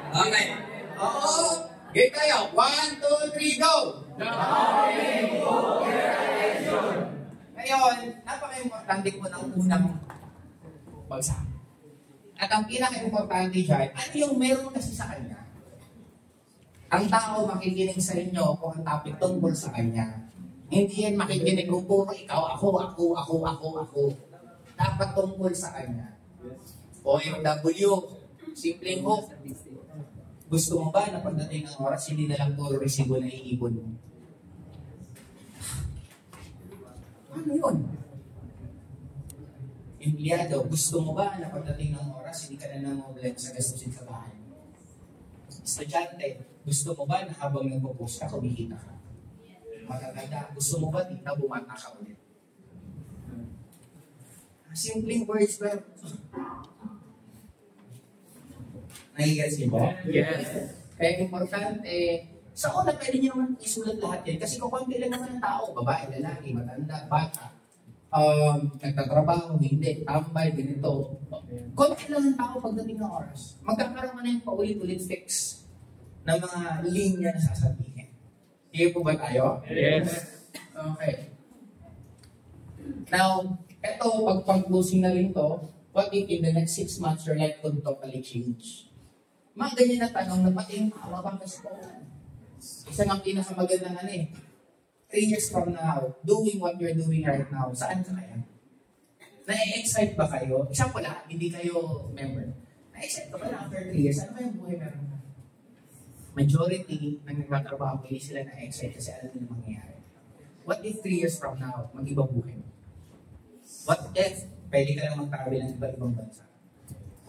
Okay. Oo. Game kayo. 1, 2, 3, go! Ngayon, napaka-importante po ng unang bagsak. At ang pinaka-importante dyan, ano yung meron kasi sa kanya? Ang tao makikinig sa inyo kung ang topic tungkol sa kanya. Hindi yan makikinig kung puro ikaw, ako. Dapat tungkol sa kanya. OFW, simpleng hook. Gusto mo ba na pagdating ng oras, hindi na lang puro resibo na iipon mo? Ano yun? Empleyado, gusto mo ba na pagdating ng oras, hindi ka na namoblet sa gastusin sa bahay? Estudyante, gusto mo ba na habang nagpo-post ka, kumikita ka? Magaganda, gusto mo ba dito bumata ka ulit? Simpleng words lang. Nagigets niyo ba? Yes. Kaya importante, sa una pwede niyo naman isulat lahat yan. Kasi kung konti lang naman ang tao, babae, lalaki, matanda, bata, nagtatrabaho, hindi, tambay, ganito. Konti lang ang tao pagdating ng oras. Magkakaroon na yung paulit-ulit fix ng mga linya na sasabihin. Sige po ba tayo? Yes. Okay. Now, eto, pag-closing na rin to, what if in the next 6 months your life could totally change? Mga ganyan na tanong na pati yung tawa pa mas po. Isa ng pinakamagandang 3 years from now, doing what you're doing right now, saan ka kaya? Na-excite ba kayo? Example lang, hindi kayo member. Na-excite ka ba na after 3 years? Ano kayong buhay meron na? Majority ng nagtatrabaho, hindi sila na-excite kasi alam nila mangyayari. What if 3 years from now, mag-ibang buhay mo? What if pwede ka lang mag-travel ng iba-ibang bansa?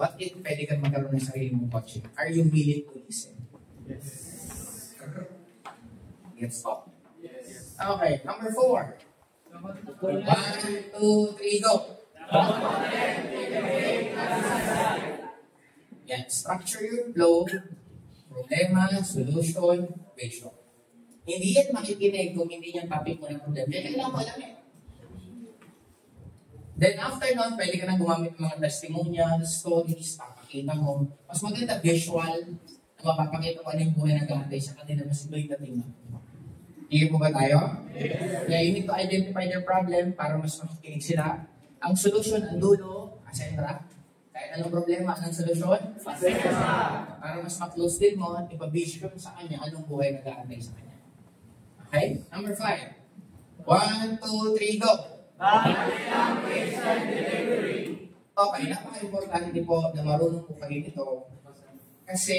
What if pwede ka magkaroon ng sarili mong kotse? Are you willing to listen? Yes. Get stopped? Yes. Okay, number 4. 1, 2, 3, go! Yan, structure your flow, problema, solution, ratio. Hindi yan makikinig kung hindi yung topic mo ng problema. Yan kailangan mo alam eh. Then after nun, pwede ka na gumamit ng mga testimonials, stories, papakita mo. Mas maganda visual na mapapakita ko ano yung buhay nag-aantay sa kanila, mas iba yung dating mo. Hindi po ba tayo? Yes. Kaya you need to identify their problem para mas makikinig sila. Ang solution, ang dulo, asentra. Kahit anong problema, anong solusyon? Para mas ma-close din mo at ipavision sa kanya anong buhay nag-aantay sa kanya. Okay? Number 5. 1, 2, 3, go! Okay, napaka-importante po na marunong po kayo nito kasi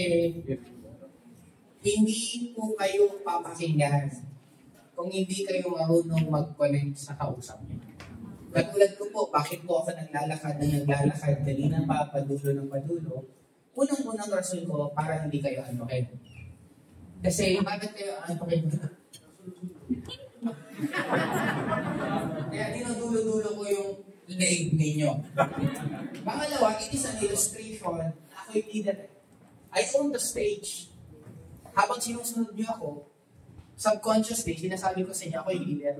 hindi po kayo papakinggan kung hindi kayo marunong mag-connect sa kausap niyo. Katulad ko po, bakit po ako naglalakad kanina pa, padulo ng padulo, unang-unang rason ko para hindi kayo anokin. Kasi bakit kayo anokin? Kaya dinudulo-dulo ko yung leeg ninyo. Pangalawa, it is an illustration. Ako'y leader. I own the stage. Habang sinusunod niyo ako, subconsciously, sinasabi ko sa inyo, ako'y leader.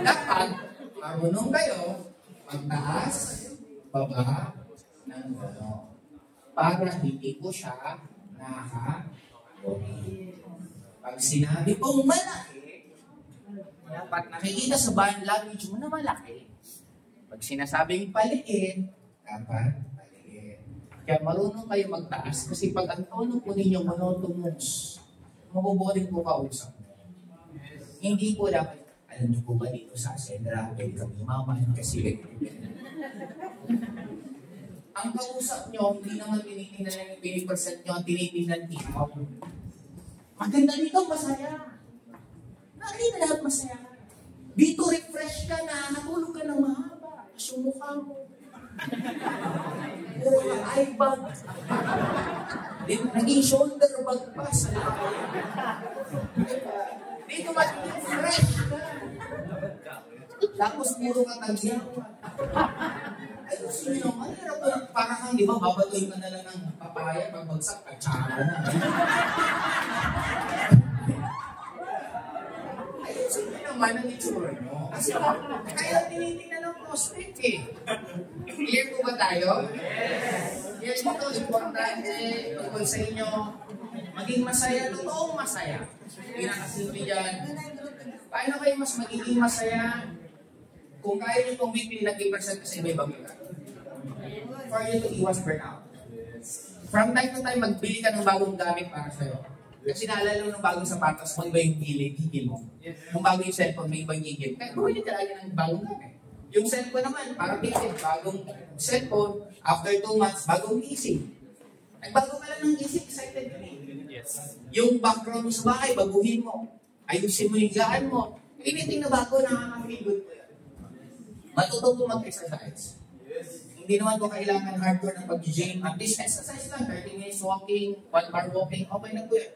Dapat, marunong kayo, magtaas, baba, ng gano'n. Para hindi ko siya pag sinabi kong malaki, dapat nakikita sa body language mo na malaki. Pag sinasabing paliit, dapat paliit. Kaya marunong kayo magtaas kasi pag ang tono po ninyo monotonous, mabuboring po kausap. Hindi po dapat, alam niyo po ba dito sa Ascendra, pwede kami umaman kasi ang kausap nyo, hindi naman tinitingnan yung 20% nyo, ang tinitingnan ikaw. Maganda dito, masaya. Hindi na lahat masaya. Dito, refresh ka na, natulog ka ng mahaba. Yung mukha mo. Puro ka eye bag. Naging shoulder bag pa sa dito, mag-refresh ka. Tapos, puro ka tagyaw. Ay, gusto nyo naman, parang kang, di ba, babatoy ka na lang ng papaya, pagbagsak, katsara na. Ay, gusto nyo naman ang itsura nyo. Kasi kaya tinitingnan ng prospect eh. Clear ko ba tayo? Yes! Ito, importante tungkol sa inyo. Maging masaya, totoong masaya. Pinakasimple dyan. Paano kayo mas magiging masaya kung kaya nyo itong weekly na 3% kasi iba-ibang lugar? For you to iwas burnout. From time to time, magbili ka ng bagong gamit para sa'yo. Kasi naalala mo ng bagong sapatos mo, iba yung gigil mo. Kung bago yung cellphone, may ibang gigil. Kaya bumili ka lagi ng bagong gamit. Yung cellphone naman, parang tigil. Bagong cellphone, after 2 months, bagong isip. Nagbago ka lang ng isip, excited ka rin. Yung background mo sa bahay, baguhin mo. Ayusin mo yung gaan mo. Anything na bago, nakaka-feel good po yan. Matuto po mag-exercise. Hindi naman po kailangan hardcore ng pag-gym. At least exercise lang, 30 minutes walking, 1 hour walking, okay na po yan.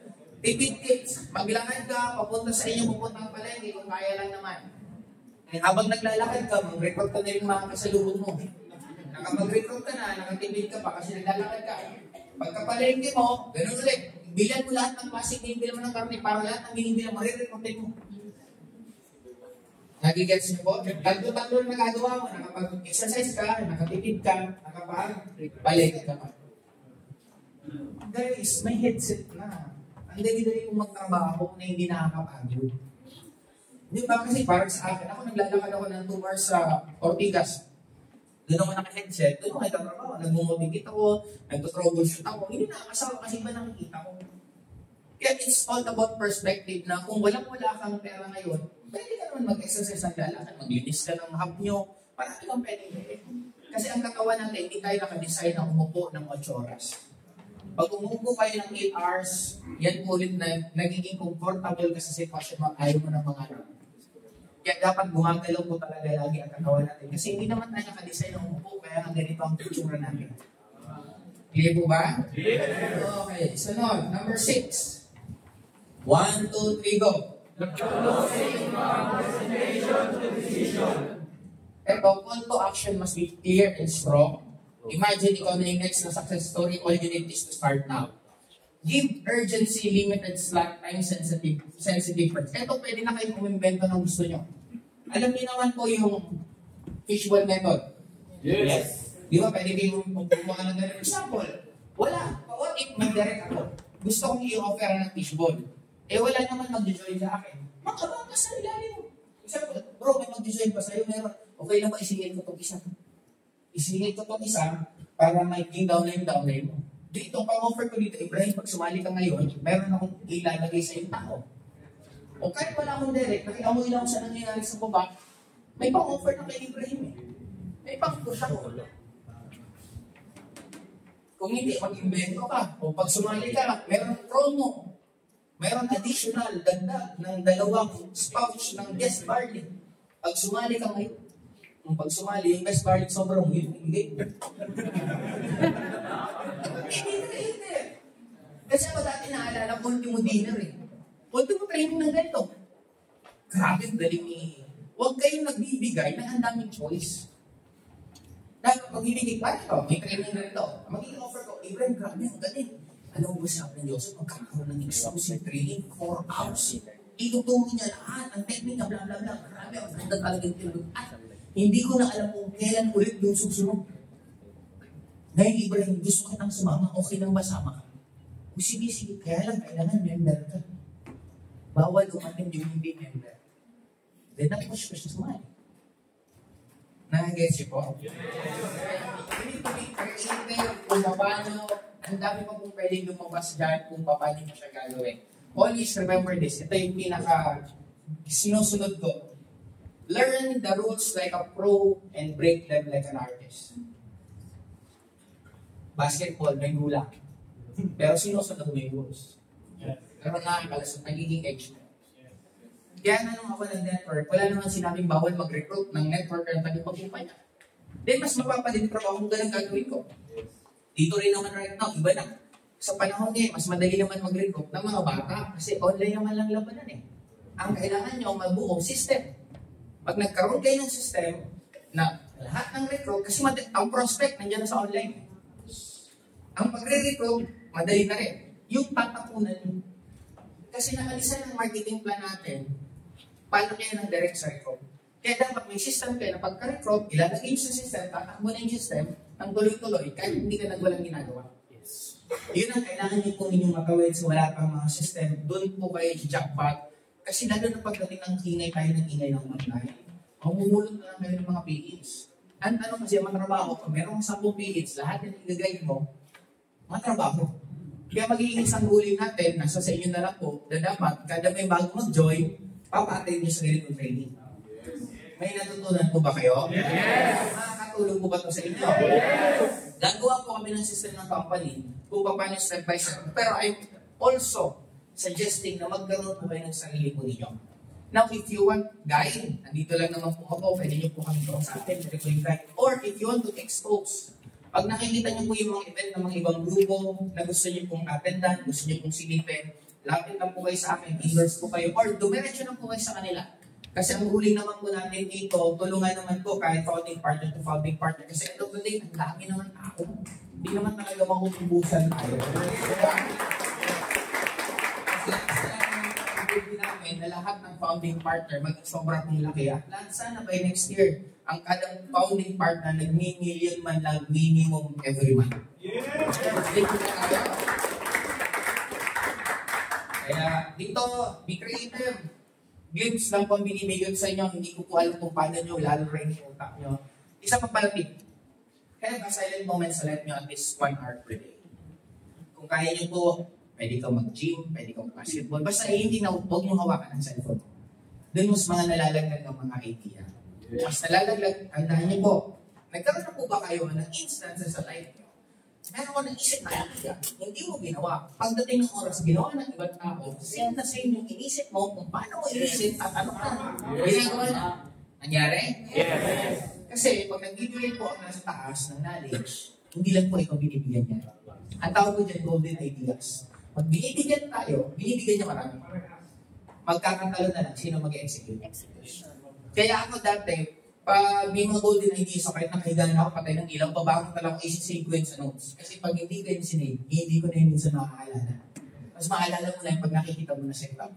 Tipid tips, maglakad ka, papunta sa inyo, pupunta ka palengke kung kaya lang naman. Habang naglalakad ka, mag-record ka na yung mga kasalubong mo. Nakapag-record ka na, nakatipid ka pa kasi naglalakad ka. Pagkapalengke mo, ganun ulit. Bilan mo lahat ng plastic, bilan mo ng karne, para lahat ng binibilan mo, re-recordin mo. Nagigets niyo po? Tatlo na nagagawa mo, nakapag-exercise ka, nakatipid ka, nakapag-palengke ka pa. Guys, may headset na. Ang dali-dali kong magtrabaho na hindi nakakapagod. Di ba? Kasi parang sa akin, ako naglalakad ako ng 2 hours sa Ortigas. Doon ako naka-headset, doon ako nagtatrabaho, nagmumotivate ako, nag-troubleshoot ako, hindi nakakasawa kasi ba nakikita ko. Kaya it's all about perspective na kung walang-wala kang pera ngayon, pwede ka naman mag-exercise ng lalakad, maglinis ka ng hap nyo, parang kang pwede gawin. Kasi ang katawan natin, hindi tayo nakadesign na umupo ng 8 oras. Pag umupo kayo ng 8 hours, yan ulit na nagiging comfortable ka sa sitwasyon mo, ayaw mo ng mga ano. Kaya dapat gumagalaw po talaga lagi ang katawan natin. Kasi hindi naman tayo nakadesign ng umupo, kaya ang ganito ang picture natin. Clear po ba? Okay, sunod. Number 6. 1, 2, 3, go. Ito, call to action must be clear and strong. Imagine ikaw na yung next na success story, all you need is to start now. Give urgency, limited slot, time sensitive first. Ito, pwede na kayong umimbento ng gusto nyo. Alam niyo naman po yung fishbowl method. Yes. Di ba, pwede kayong mga ng ganun. Example, wala. What if mag-direct ako? Gusto kong i-offer ng fishbowl. Eh, wala naman mag-join sa akin. Makabang ka sa ilalim. Example, bro, may mag-join pa sa'yo. Meron. Okay lang ba isingin ko itong isa? Isingin ko itong isa para maging downline mo. Itong pang-offer ko dito, Ibrahim, pag sumali ka ngayon, meron akong ilalagay sa yung tao. O kahit wala akong direct, nakiamoy lang sa nangyayari sa baba, may pang-offer na kay Ibrahim eh. May pang-push ako. Kung hindi, mag-invento ka. O pag sumali ka, meron promo. Meron additional, dagdag ng 2 pouch ng guest barley. Pag sumali ka ngayon, kung pag sumali, yung guest barley sobrang hindi. Kasi ako dati naalala, ultimo dinner eh. Ultimo training ng ganito. Grabe, galing ni. Huwag kayong nagbibigay ng ang daming choice. Dahil magbibigay pa ito, may training na ito. Magiging offer ko, Ibrahim, grabe, ang galing. Alam mo ba sabi ng Diyos, magkakaroon ng exclusive training 4 hours. Ituturo niya lahat, ang technique, bla bla bla. Grabe, ang ganda talagang tinulog. At hindi ko na alam kung kailan ulit yung susunod. Dahil Ibrahim, gusto kitang sumama, okay lang ba sama ka? Sige, kaya lang kailangan member ka. Bawal umatin yung hindi member. Then na-push ko siya sumali. Nag-gets siya po? Hindi ko creative kung paano, ang dami pa kung pwedeng lumabas dyan kung paano mo siya gagawin. Always remember this. Ito yung sinusunod ko. Learn the rules like a pro and break them like an artist. Basketball, may hula. Pero sinusunod mo yung rules. Pero nakakalasot, nagiging edge mo. Kaya nanong ako ng network, wala naman sinabing bawal mag-recruit ng network ng tagapagkumpanya. Then mas mapapalintrap ako kung ganun gagawin ko. Dito rin naman right now, iba na. Sa panahon ngayon, mas madali naman mag-recruit ng mga bata kasi online naman lang labanan eh. Ang kailangan nyo, mabuong system. Pag nagkaroon kayo ng system na lahat ng recruit, kasi ang prospect nandiyan na sa online. Ang pagre-recruit, madali na rin. Yung tatapunan nyo. Kasi nakalisa ng marketing plan natin, paano kayo ng direct sa recruit. Kaya dapat may system kayo na pagka-recruit, ilalagay nyo sa system, tatakbo na yung system, ng tuloy-tuloy kahit hindi ka nagwalang ginagawa. Yun ang kailangan niyo po ninyong matawid sa wala pang mga system. Doon po kayo jackpot. Kasi lalo na pagdating ng ingay tayo ng ingay ng online, mamumulot na lang kayo ng mga PHs. Ang tanong kasi, matrabaho, kung meron kang 10 PHs, lahat yung i-guide mo, matrabaho. Kaya magiging isang ruling natin, nasa sa inyo na lang po, na dapat, kada may bago mag-join, papatay niyo sa ganitong training. May natutunan po ba kayo? Yes! Makakatulong po ba ito sa inyo? Yes! Gagawa po kami ng system ng company kung paano step by step. Pero I'm also suggesting na magkaroon po kayo ng sarili po ninyo. Now, if you want guide, nandito lang naman po ako, pwede niyo po kami ito sa atin, guide. Or if you want to expose, pag nakikita niyo po yung mga event ng mga ibang grupo na gusto niyo pong attendan, gusto niyo pong silipin, lapit lang po kayo sa akin, endorse po kayo, or dumiretso lang po kayo sa kanila. Kasi ang ruling naman po natin dito, tulungan naman po kahit founding partner to founding partner. Kasi end of the day, ang dami naman tao. Hindi naman talaga makukubusan tayo. Kasi namin na lahat ng founding partner mag-sobrang laki. At sana by next year, ang kada founding partner nag-million man lang minimum every month. Kaya dito, be creative. Glimpse lang po ang binibigyan sa inyo, hindi ko po alam kung paano nyo, lalo rin yung utak nyo. Isa pa pala tip, have a silent moment sa life nyo at least 1 hour per day. Kung kaya nyo po, pwede kang mag-gym, pwede kang mag-basketball, basta hindi na huwag nyo hawakan ang cellphone. Doon mas mga nalalaglag ng mga idea. Mas nalalaglag, tandaan nyo po, nagkaroon na po ba kayo ng instances sa life nyo? Meron ko naisip na idea, hindi mo ginawa. Pagdating ng oras, ginawa ng ibang tao, same na same yung inisip mo kung paano mo inisip at ano ka. Ginagawa na. Nangyari? Yes. Kasi pag nagbibigay po ang nasa taas ng knowledge, hindi lang po ikaw binibigyan niya. Ang tawag ko dyan, golden ideas. Pag binibigyan tayo, binibigyan niya marami. Magkakatalo na lang, sino mag-execute? Kaya ako dati, pag may mga golden ideas ako, kahit nakahiga na ako, patay ng ilaw, babangon talaga ako i-sequence sa notes. Kasi pag hindi kayo sinave, hindi ko na yun minsan makakaalala. Mas maalala mo na yung pag nakikita mo na setup.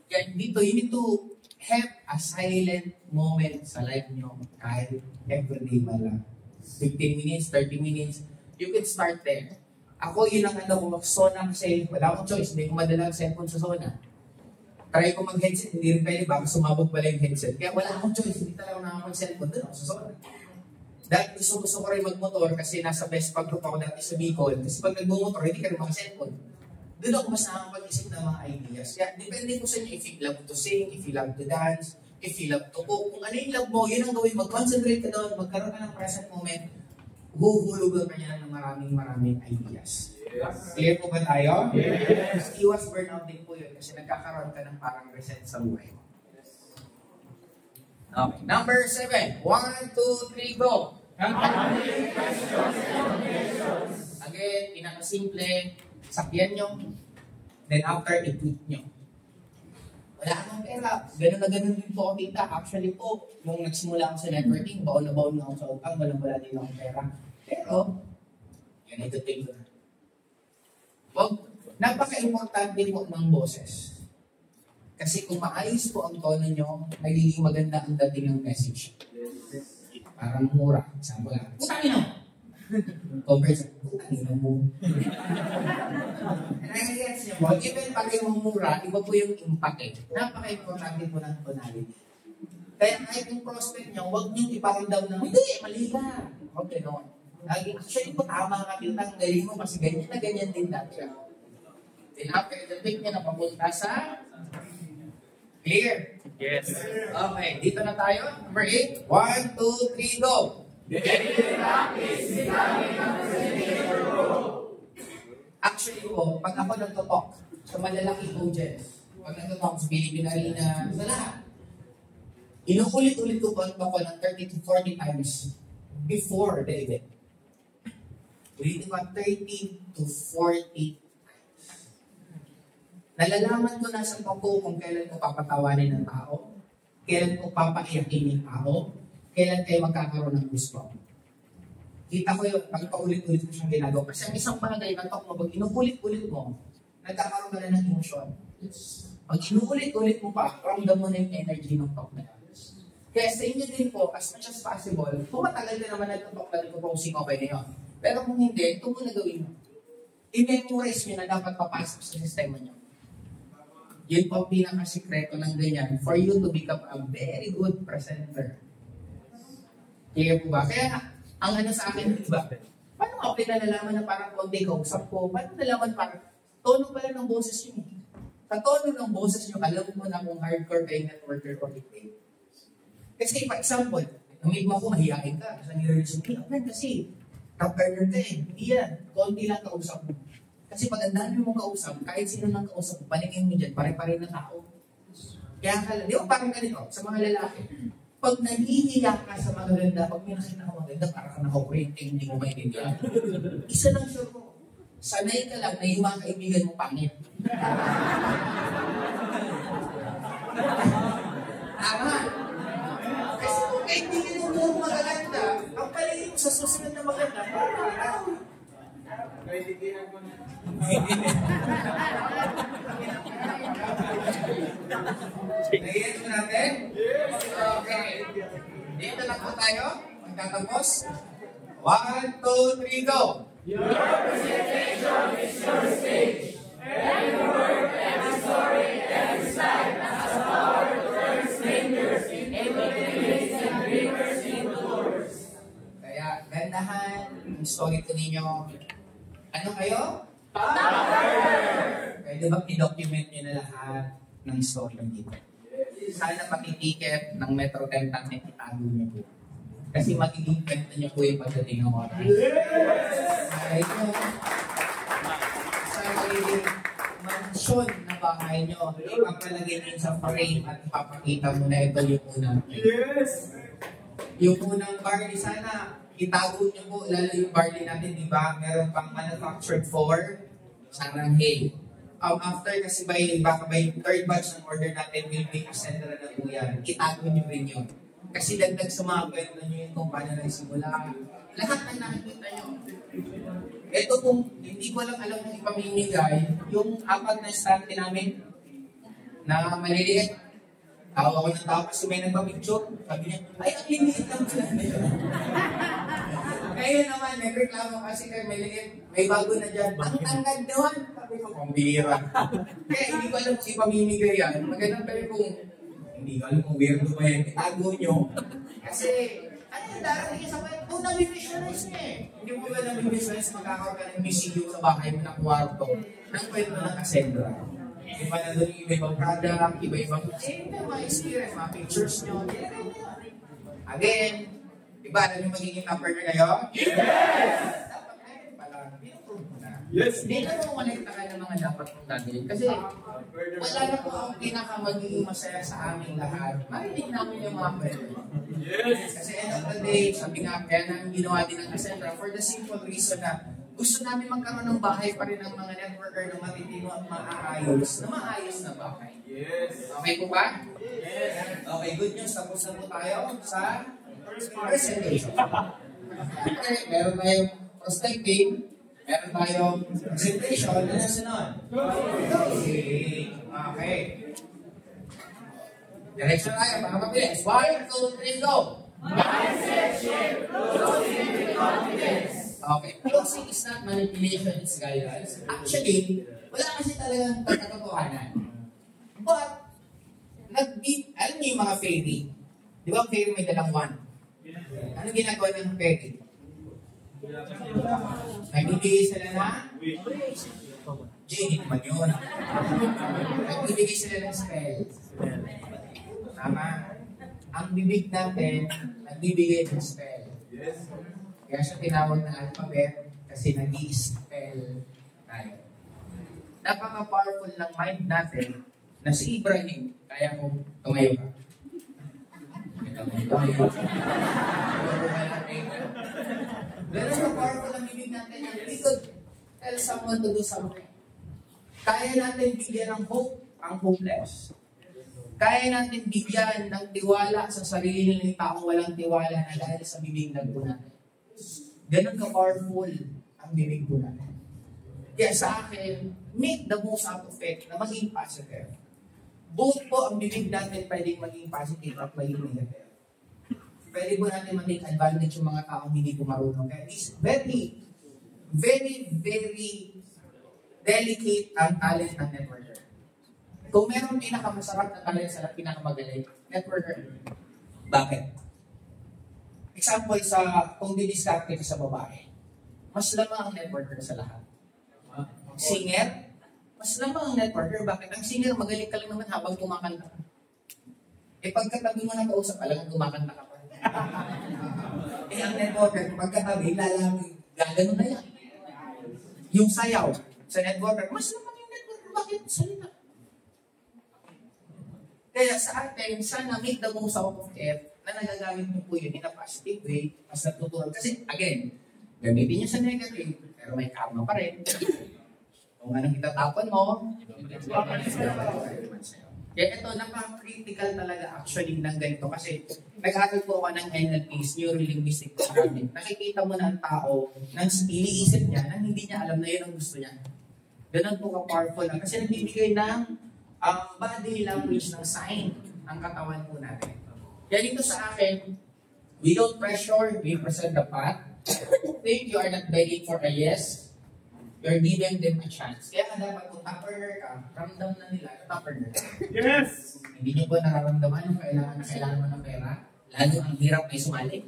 Kaya dito, you need to have a silent moment sa life nyo kahit everyday ba lang. 15 minutes, 30 minutes, you can start there. Ako, yun ang ano ko, sona kasi wala akong choice, hindi ko madala ang cellphone sa sona. Try ko mag-headset, hindi rin pwede, baka sumabog pala yung headset. Kaya wala akong choice, hindi talaga nakakapag-cellphone doon ako sa sona. Dahil gusto ko rin mag-motor kasi nasa best pag group ako dati sa Bicol. Kasi pag nag-motor, hindi ka rin maka-cellphone. Doon ako mas nakakapag-isip ng mga ideas. Kaya depende ko sa inyo if you love to sing, if you love to dance, if you love to cook. Kung ano yung love mo, yun ang gawin. Mag-concentrate ka doon, magkaroon ka ng present moment, huhulugan ka niya ng maraming ideas. Yes. Clear po ba tayo? Yes. Iwas burnout din po yun kasi nagkakaroon ka ng parang reset sa buhay mo. Okay. Number 7. 1, 2, 3, go! Again, pinakasimple, sakyan nyo, then after, i-tweet nyo. Wala akong pera. Ganun na ganun din po ako tita. Actually po, nung nagsimula ako sa networking, baon na ako sa utang, walang-wala din akong pera. Pero, yan ito take ko na. Well, napaka-importante po ng boses. Kasi kung maayos po ang tono nyo, nagiging maganda ang dating ng message. Parang mura. Sample lang. Putangin mo! Compared sa putangin mo. Nagigets nyo po, even pag yung mura, iba po yung impact eh. Napaka-importante po ng tonality. Kaya kahit yung prospect nyo, huwag nyo iparamdam na, hindi, mali ka. Okay, no. Actually po, tama ka dito ang galing mo kasi ganyan na ganyan din dati siya. Then after the week niya napapunta sa clear. Yes. Okay, dito na tayo. Number 8. 1, 2, 3, go! Actually po, pag ako nagtotalk sa malalaking audience, pag nagtotalk sa Philippine Arena, sa lahat, inuulit-ulit ko po ako ng 30 to 40 times before the event. Ulitin ko 30 to 40 times. Nalalaman ko na sa pagko kung kailan ko papatawanin ng tao, kailan ko papaiyakin yung tao, kailan kayo magkakaroon ng gusto. Kita ko yung pag paulit-ulit ko siyang ginagawa. Kasi ang isang bagay na talk mo, pag inuulit-ulit mo, nagkakaroon ka na ng emotion. Pag inuulit-ulit mo pa, ramdam mo na yung energy ng talk na yan. Kaya sa inyo din po, as much as possible, kung matagal na naman nagtutok na nagpo-posing, okay na yun. Pero kung hindi, ito muna gawin mo. I-memorize nyo na dapat papasok sa sistema nyo. Yun po ang pinakasikreto ng ganyan for you to become a very good presenter. Kaya po ba? Kaya ang ano sa akin, di ba? Paano ako pinalalaman na parang konti kausap ko? Paano nalaman parang tono pala ng boses nyo? Sa tono ng boses nyo, alam mo na kung hardcore kayo networker o hindi. Kasi for example, namig mo ako, mahihain ka. Kasi nire-resume ka. Kasi, top earner ka eh. Hindi yan. Konti lang kausap mo. Kasi pag ang dami mong kausap, kahit sino lang kausap, paningin mo dyan, pare-pare na tao. Kaya di ba parang ganito, sa mga lalaki, pag nanghihiya ka sa magaganda, pag may nakita ka maganda, parang ka nakakurente, hindi mo maintindihan. Isa lang sure mo, sanay ka lang na yung mga kaibigan mo pangit. Tama. Kasi kung kaibigan mo magaganda, ang palagay mo sa susunod na maganda, parang Naiyan mo natin? Okay. Dito lang po tayo. Magtatapos. 1, 2, 3, go! Your presentation is your stage. Every word, every story, every slide has the power to turn strangers into dreams and dreamers into doors. Kaya, gandahan yung story ko ninyo. Ano kayo? Kaya diba i-document nyo na lahat ng story ng dito. Sana pati ticket ng Metro 10 Tannet itago nyo po. Kasi magiging kwento nyo po yung pagdating ng oras. Kaya ito, sa magiging mansyon na bahay nyo, ipapalagay nyo sa frame at ipapakita mo na ito yung unang. Yung unang barley, sana itago nyo po, lalo yung barley natin, di ba? Meron pang manufactured for Saranghay. After kasi baka by third batch ng order natin, will be central na po yan. Itago nyo rin yun. Kasi dagdag sa mga kwento nyo yung kung paano nagsimula. Lahat na nakikita nyo. Ito kung hindi ko lang alam kung ipamimigay, yung 4 na stante namin na maliliit. Tawa ako ng tao kasi may nagpapicture. Sabi niya, ay, ang limiit lang sila. Ngayon naman, nagreklamo kasi kay maliit. May bago na dyan. Ang tangad naman. Sabi ko, pambira. Kaya hindi ko alam kung ipamimigay yan. Magandang tayo kung hindi ko alam kung weirdo ba yan. Itago nyo. Kasi, ano yung darating sa kwento? Kung nami-visualize niya eh. Hindi mo ba nami-visualize magkakaroon ka ng museum sa bahay mo na kwarto ng kwento ng Cassandra. Iba na doon yung iba-ibang product, iba-ibang mga experience, mga pictures nyo. Again, diba alam yung magiging upper na kayo? Yes! Dapat ngayon pala, pinuprove mo na. Yes! Hindi na mo connecta ka ng mga dapat mong gagawin. Kasi wala na po ang pinaka-magiging masaya sa aming lahat. Marinig namin yung mga pwede. Yes! Kasi end of the day, sabi nga, kaya namin ginawa din ang Cassandra for the simple reason na gusto namin magkaroon ng bahay pa rin ng mga networker na matitino at maayos na bahay. Yes! Okay po ba? Yes! Okay, good news. Tapos na po tayo sa presentation. Okay, meron tayong prospecting, meron tayong presentation, ano na sunod? Okay. Direction tayo, para mabilis. 1, 2, 3, go! Mindset shift, closing with confidence. Okay, closing is not manipulation, it's guidance. Actually, wala kasi talagang katotohanan. But, alam niyo yung mga fairy? Di ba ang fairy may dalang one? Ano ginagawa ng fairy? Nagbibigay sila na? Genie naman yun. Nagbibigay sila ng spell. Tama? Ang bibig natin, nagbibigay ng spell. Kaya siya tinawag na alphabet kasi nag-i-spell tayo. Napaka-powerful ng mind natin na si Ibrahim, kaya kong tumayo ka. Ganun na powerful ang bibig natin na we could tell someone to do something. Kaya natin bigyan ng hope ang hopeless. Kaya natin bigyan ng tiwala sa sarili ng taong walang tiwala na dahil sa bibig ng natin. Ganun ka-powerful ang bibig po natin. Kaya sa akin, make the most out of it na maging positive. Both po ang bibig natin pwedeng maging positive at maging negative. pwede po natin ma-take advantage yung mga taong hindi po marunong. Kaya it's very, very, very delicate ang talent ng networker. Kung meron pinakamasarap na talent sa pinakamagaling, networker. Bakit? Example kung didiskarte ka sa babae, mas lamang ang networker sa lahat. Singer, mas lamang ang networker. Bakit? Ang singer, magaling ka lang naman habang kumakanta ka. Pagkatabi mo na kausap, alam mo kumakanta ka pa. Ang networker, pagkatabi, lalamig, gagano na yan. Yung sayaw sa networker, mas naman yung networker, bakit salita? Kaya sa atin, sana make the most out of it na nagagamit mo po yun in a positive way as natutulog. Kasi, again, gamitin nyo sa negative, pero may karma pa rin. Kung anong itatapon mo, kaya ito, napaka-critical talaga actually ng ganito. Kasi nag-aaral po ako ng NLP's, Neuro-Linguistic Programming. Nakikita mo na ang tao nang iniisip niya nang hindi niya alam na yun ang gusto niya. Ganun po ka-powerful lang. Kasi nagbibigay ng body language ng sign ang katawan po natin. Kaya dito sa akin, we don't pressure, we present the path. Think you are not begging for a yes, you're giving them a chance. Kaya dapat kung top-earner ka, ramdam na nila na top-earner ka. Yes! Hindi nyo ba nararamdaman yung kailangan mo ng pera? Lalo ang hirap ay sumali.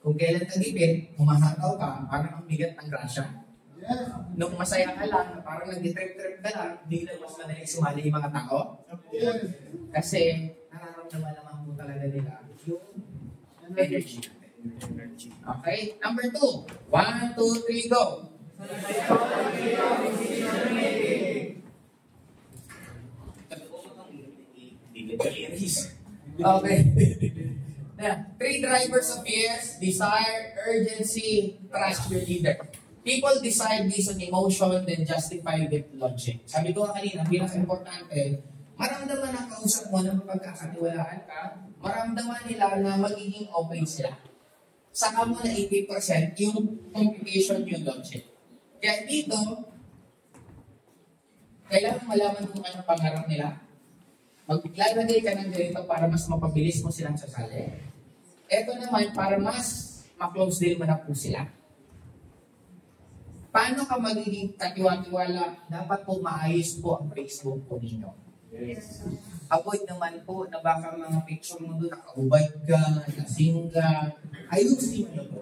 Kung kailan ka gipin, humahataw ka, parang ang bigat ng grasya. Yes! Nung masaya ka lang, parang nag-trip-trip ka lang, hindi na mas madaling sumali yung mga tao. Yes! Kasi nararamdaman naman po talaga nila yung energy. Okay, number 2. 1, 2, 3, go! Okay. Now, 3 drivers of fears: desire, urgency, trust your leader. People decide based on emotion, then justify with logic. Sabi ko kanina, pinaka-importante, maramdaman ang kausap mo na mapagkakatiwalaan ka, maramdaman nila na magiging open sila. Saka mo na 80% yung computation, yung logic. Kaya dito, kailangan malaman kung anong pangarap nila. Maglalagay ka ng ganito para mas mapabilis mo silang sasali. Ito naman, para mas ma-close deal mo na po sila. Paano ka magiging katiwa-tiwala? Dapat po maayos po ang Facebook po ninyo. Yes. Avoid naman po na baka mga picture mo doon, nakaubad ka, lasing ka. Ayusin nyo po.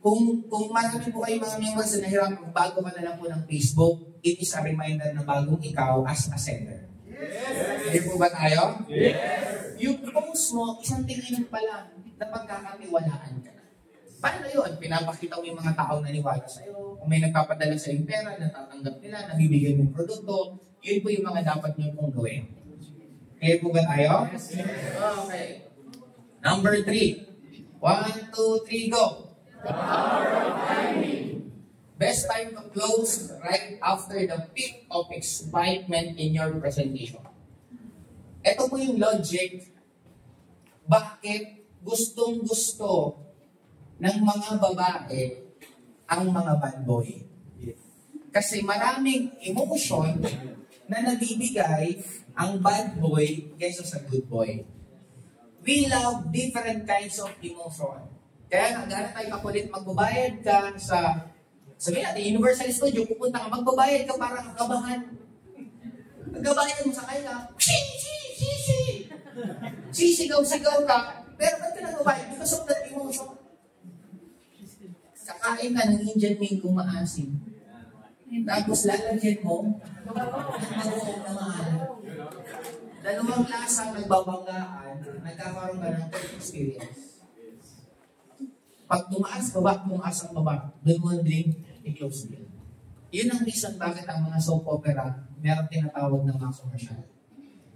Kung marami po kayo mga members na nahirap, bago ka na lang po ng Facebook, it is a reminder na bagong ikaw as a sender. Yes. Hindi po ba tayo? Yes. Yung post mo, isang tingin pa lang na pagkakatiwalaan ka na. Paano yun? Pinapakita mo yung mga taong naniwala sa'yo. Kung may nagpapadala sa yung pera, natatanggap nila, nabibigyan mo yung produkto, yun po yung mga dapat nyo pong gawin. Okay po ba tayo? Yes. Okay. Number 3. 1, 2, 3, go! Best time to close right after the peak of excitement in your presentation. Ito po yung logic. Bakit gustong-gusto ng mga babae ang mga bad boy? Kasi maraming emotion na nabibigay ang bad boy kaysa sa good boy. We love different kinds of emotion. Kaya gano'n tayo kakulit, magbabayad ka sa, sabihin natin, Universal Studio, pupunta ka, magbabayad ka para kakabahan. Magbabayad mo sa kaya, sisigaw-sigaw ka, pero ba't ka nagbabayad? Because of that emotion. Kakain ka ng Indian Wing kung maasim. Tapos lalagyan mo, mag-uong na mahal. Dalawang lasang nagbabanggaan, nagkakaroon ka ng experience. Pag tumaas ang baba, doon mo din i-close din. Yun ang reason bakit ang mga soap opera meron tinatawag ng mga commercial.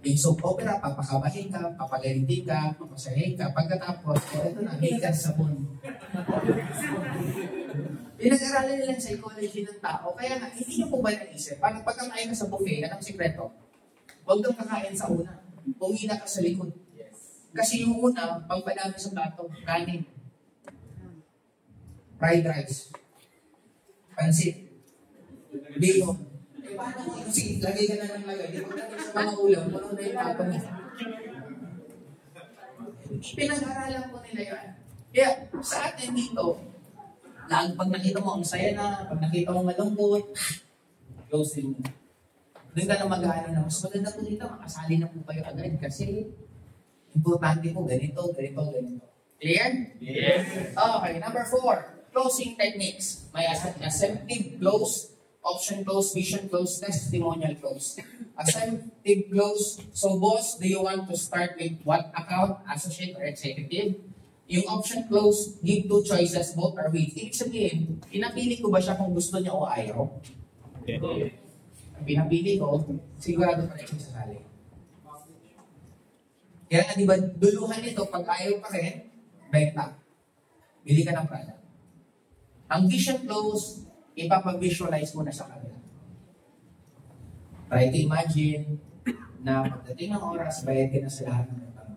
Yung soap opera, papakabahin ka, papagalitin ka, papasahin ka, pagkatapos, ito na, higas sabon. Pinag-aralan nila ang psychology ng tao, kaya nga, hindi nyo po ba naisip? Parang pagkakain ka sa buffet, anong sikreto? Huwag kang kakain sa una. Pumila ka sa likod. Kasi yung una, pangpadami sa plato, kanin. Fried rice. Pansit. Bihon. Paano mo yung sige, lagay ka na ng lagay. Di ba sa mga ulam, puno na yung plato mo. Pinag-aralan po nila yan. Kaya sa atin dito, pag nakita mo ang saya na, pag nakita mo malungkot, close din mo. Doon ka na mag-ano na, mas maganda po dito, makasali na po kayo agad kasi importante po ganito. Clear? Yes. Okay, number 4, closing techniques. May assumptive close, option close, vision close, testimonial close. Assumptive close. So boss, do you want to start with what account, associate or executive? Yung option close, give 2 choices, both are with. Ibig sabihin, pinapili ko ba siya kung gusto niya o ayaw? Okay. Ang pinapili ko, sigurado pa rin siya sasali. Kaya nga, di ba, duluhan nito, pag ayaw pa rin, benta. Bili ka ng product. Ang vision close, ipapag-visualize mo na sa kanila. Try to imagine na pagdating ng oras, bayad ka na sa lahat ng utang.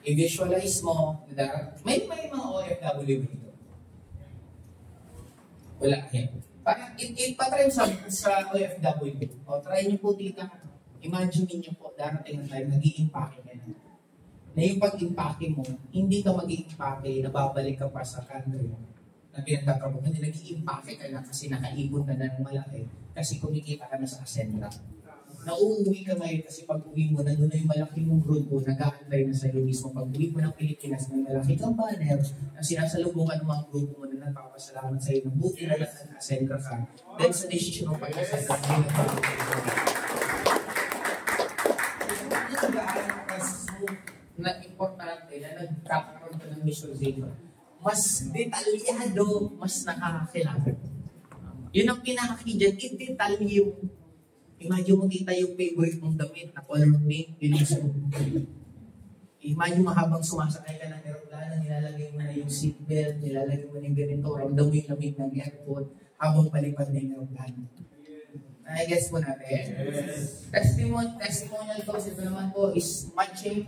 I-visualize mo, may mga OFW dito. Wala. Parang ipatry sa OFW. O try nyo po dito. Imagine niyo po, darating na tayo, nag-i-impake ka na. Na yung pag-impake mo, hindi ka mag-i-impake, nababalik ka pa sa country mo. Na pinagtatrabaho, hindi nag-i-impake ka na kasi nakaipon ka na ng malaki. Kasi kumikita ka na sa Ascendra. Nauuwi ka ngayon kasi pag-uwi mo, nandun na yung malaki mong grupo, nag-aantay na sa'yo mismo. Pag-uwi mo ng Pilipinas, may malaki kang banner na sinasalubungan ng mga grupo mo na nagpapasalamat sa'yo ng buti na lang ang Ascendra ka. Dahil sa decision mo pag-asalamat mo ng na importante na nagkakaroon ka ng visualization. Mas detalyado, mas nakakakilala. Yun ang pinakaki dyan, i-detalye yung imagine mo kita yung favorite mong damit na color pink, bilis mo. Imagine mo habang sumasakay ka ng aeroplano, nilalagay mo na yung seatbelt, nilalagay mo na yung ganito, ramdam mo yung lamig ng airport habang palipad na yung aeroplano. I-guess po natin. Yes. Testimonial close, ito naman po is matching.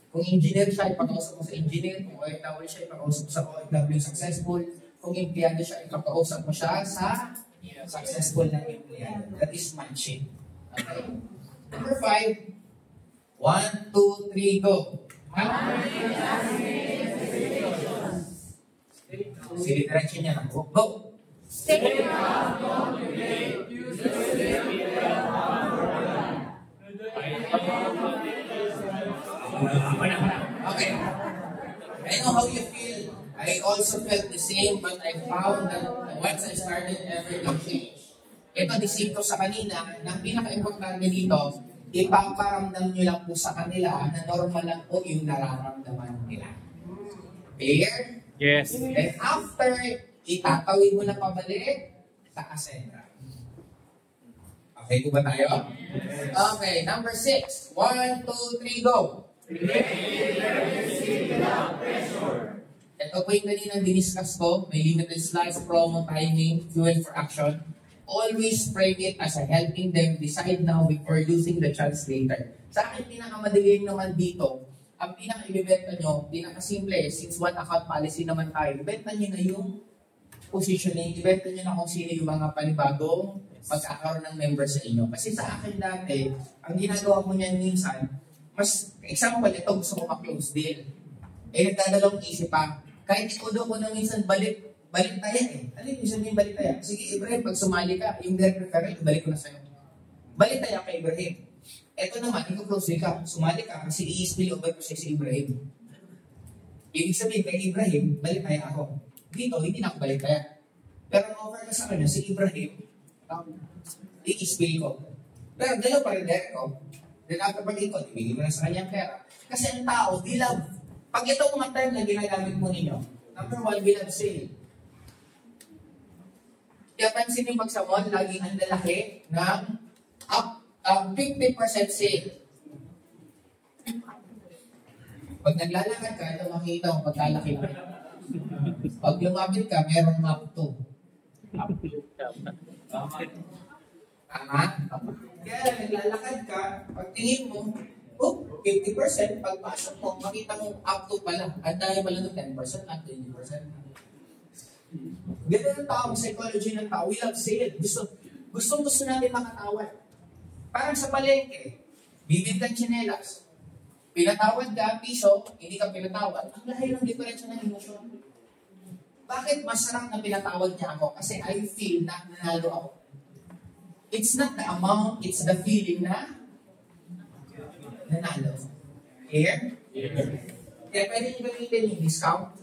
Kung engineer siya, ipakausap mo sa engineer. Kung OFW siya, ipakausap mo sa OFW successful. Kung empleyado siya, ipakausap mo siya sa successful na empleyado. That is matching. Okay? Number 5. 1, 2, 3, go. Sige, direction niya. Go. Okay. I know how you feel. I also felt the same, but I found that once I started, everything changed. Ito, disito sa kanina, na pinaka-importante dito, ipaparamdam nyo lang po sa kanila na normal lang po yung nararamdaman nila. Clear? Yes. And after, itatawid mo na pabalik sa Ascendra. Okay po ba tayo? Okay, number 6. 1, 2, 3, go! Ito po yung kanina diniscuss ko. May limited slides, promo, timing, fuel for action. Always frame it as a helping them decide now before losing the chance later. Sa akin, pinakamadaling naman dito, ang pinaka-ibibenta nyo, pinaka-simple, since one account policy naman tayo, ibenta nyo na yung positioning, ibenta nyo na kung sino yung mga panibagong magkakaroon ng member sa inyo. Kasi sa akin dati, ang ginagawa ko niyan minsan, mas, example, ito gusto ko ma-close deal. Nagdadalawang isip pa. Kahit ikodo ko na minsan balik tayo eh. Ano yung minsan yung balik tayo? Sige, Ibrahim, pag sumali ka, yung direct referral, balik ko na sa'yo. Balik tayo kay Ibrahim. Ito naman, iko-close ka, sumali ka, kasi i-spill over ko si Ibrahim. Ibig sabihin kay Ibrahim, balik tayo ako. Dito, hindi na ako balik tayo. Pero ma-offer ka sa kanya, si Ibrahim, i-spill ko. Pero dalaw pa rin direct ko. Then after pag-ikot, ibigay mo na sa kanyang pera. Kasi ang tao, di love. Pag ito mga term na ginagamit mo ninyo, number 1, we love sale. Kaya pansin yung pag sa mall, laging ang lalaki ng 50% sale. Pag naglalakad ka, ito makikita mo, paglalaki ka. Pag lumapit ka, merong up to. Tama? Kaya naglalakad ka, pag tingin mo, 50%, pagpasok mo, makita mo up to pala. Ang dahil pala ng 10%, at 20%. Ganun ang tao, psychology ng tao. We love sale. Gusto natin makatawad. Parang sa palengke, bibig ng tsinelas. Pinatawad ka, piso, hindi ka pinatawad. Ang lahi ng diferensya ng emosyon. Bakit masarap na pinatawad niya ako? Kasi I feel na nanalo ako. It's not the amount, it's the feeling na nanalo. Clear? Kaya pwede nyo gamitin yung discount.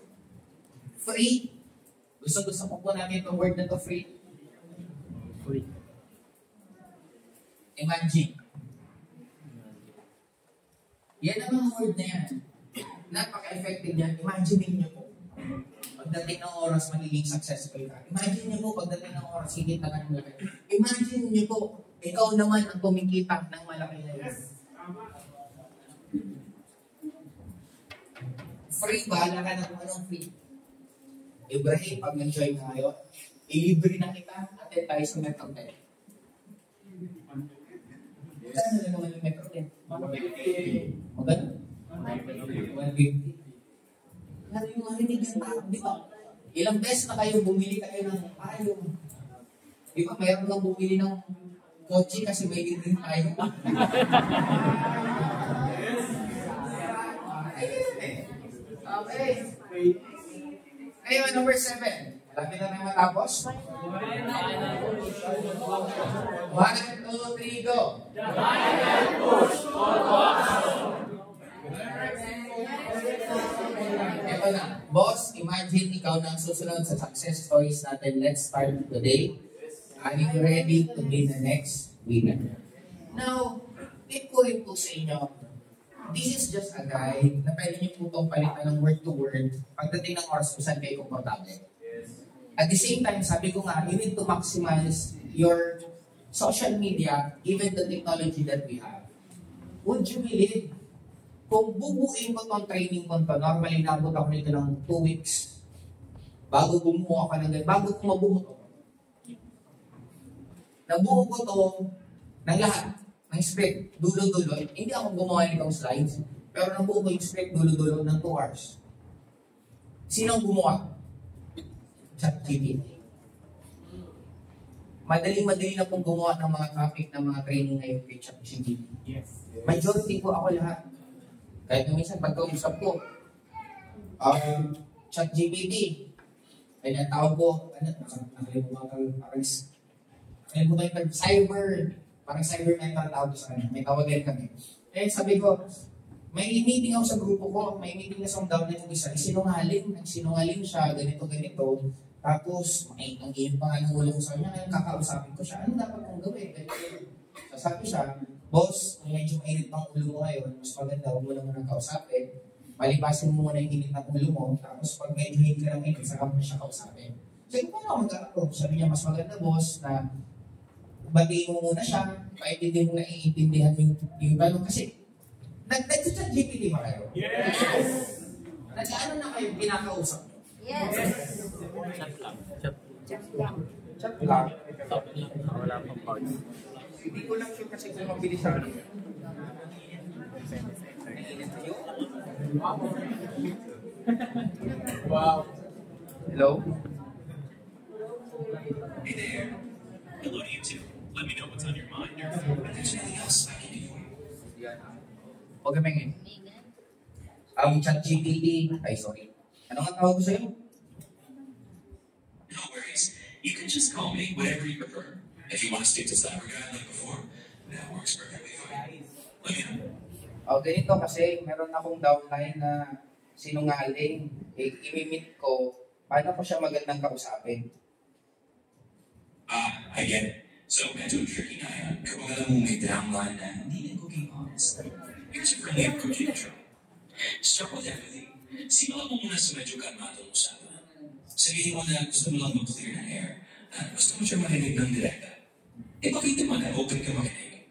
Free. Gusto ko po namin itong word na to, free. Imagine. Yan ang mga word na yan. Napaka-effective yan. Imagine nyo po. Pagdating ng oras, magiging successful ka. Imagine nyo po, pagdating ng oras, higit na ka ng malaki. Imagine nyo po, ikaw naman ang kumikita ng malaki na yun. Free, bahala ka na kung anong free. Ibrahim, pag nag-join ka ngayon, ilibre na kita, atin tayo sa Metro 10. Saan na naman yung Metro 10? Maganda? 150. Lalo yung marinig yung tao, di ba? Ilang beses na kayo bumili kayo ng payong. Di ba, mayroon lang bumili ng kotse kasi may libre tayo. Okay. Ngayon, number 7. Malapit na naman matapos. 1, 2, 3, go! Ito na. Boss, imagine ikaw na ang susunod sa success stories natin. Let's start today. Are you ready to be the next winner? Now, tip ko rin po sa inyo, this is just a guide na pwede niyo po itong palitan ng word to word pagdating ng oras kung saan kayo komportable. At the same time, sabi ko nga, you need to maximize your social media, even the technology that we have. Would you believe? Kung bubuin ko itong training ko ito, normally nabot ako nito ng 2 weeks bago bumuo ako ng bago ko mabuo ito. Nabuo ko ito ng lahat. Ng script, dulo-dulo. Hindi ako gumawa nitong slides, pero nabuo ko yung script dulo-dulo ng 2 hours. Sino ang gumawa? ChatGPT. Madali-madali na pong gumawa ng mga topic ng mga training ngayon kay ChatGPT. Yes. Majority po ako lahat. Kahit minsan pagkausap ko, ChatGPT, ay natawag ko, parang cyber mental tawag sa kanya. May tawagan kami. Eh, sabi ko, may meeting ako sa grupo ko, may meeting na sa downline ng isa, sinungaling siya, ganito. Tapos, ang game pa nga ng ulo ko sa kanya, ngayon kakausapin ko siya, ano dapat kong gawin? So, sabi siya, boss, medyo mainit pang ulo mo ngayon, mas maganda, huwag mo lang muna kausapin. Palipasin mo muna yung init ng ulo mo, tapos pag medyo hit ka ng init, saka mo na siya kausapin. So, paano ako mag-approach? Sabi niya, mas maganda, boss, na batiin mo muna siya, paintindi mo na iintindihan yung tanong. Kasi, nag-chat GPT ba kayo? Yes! Nag-ano na kayo pinakausap nyo? Yes! Chat lang. Wala pang parts. Hindi ko lang sure kasi kung mabilis siya. Wow. Hello? Hey there. Hello to you too. Let me know what's on your mind or if there's anything else I can do for you. Huwag kamingin. Ang ChatGPT, sorry. Ano nga tawag ko sa'yo? No worries. You can just call me whatever you prefer. If you want to stick to cyber guide like before, that works perfectly fine. Let me know. Ganito kasi meron akong downline na sinungaling. I-meet ko, paano ko siya magandang kausapin? I get it. So, medyo tricky na yan. Kapag alam mo may downline na hindi na cooking honest, here's a friendly cooking intro. Start with empathy. Simulan mo muna sa medyo kalmadong usapan. Sabihin mo na gusto mo lang mag-clear ng air at gusto mo siya marinig ng direkta. Ipakita mo na open ka makinig.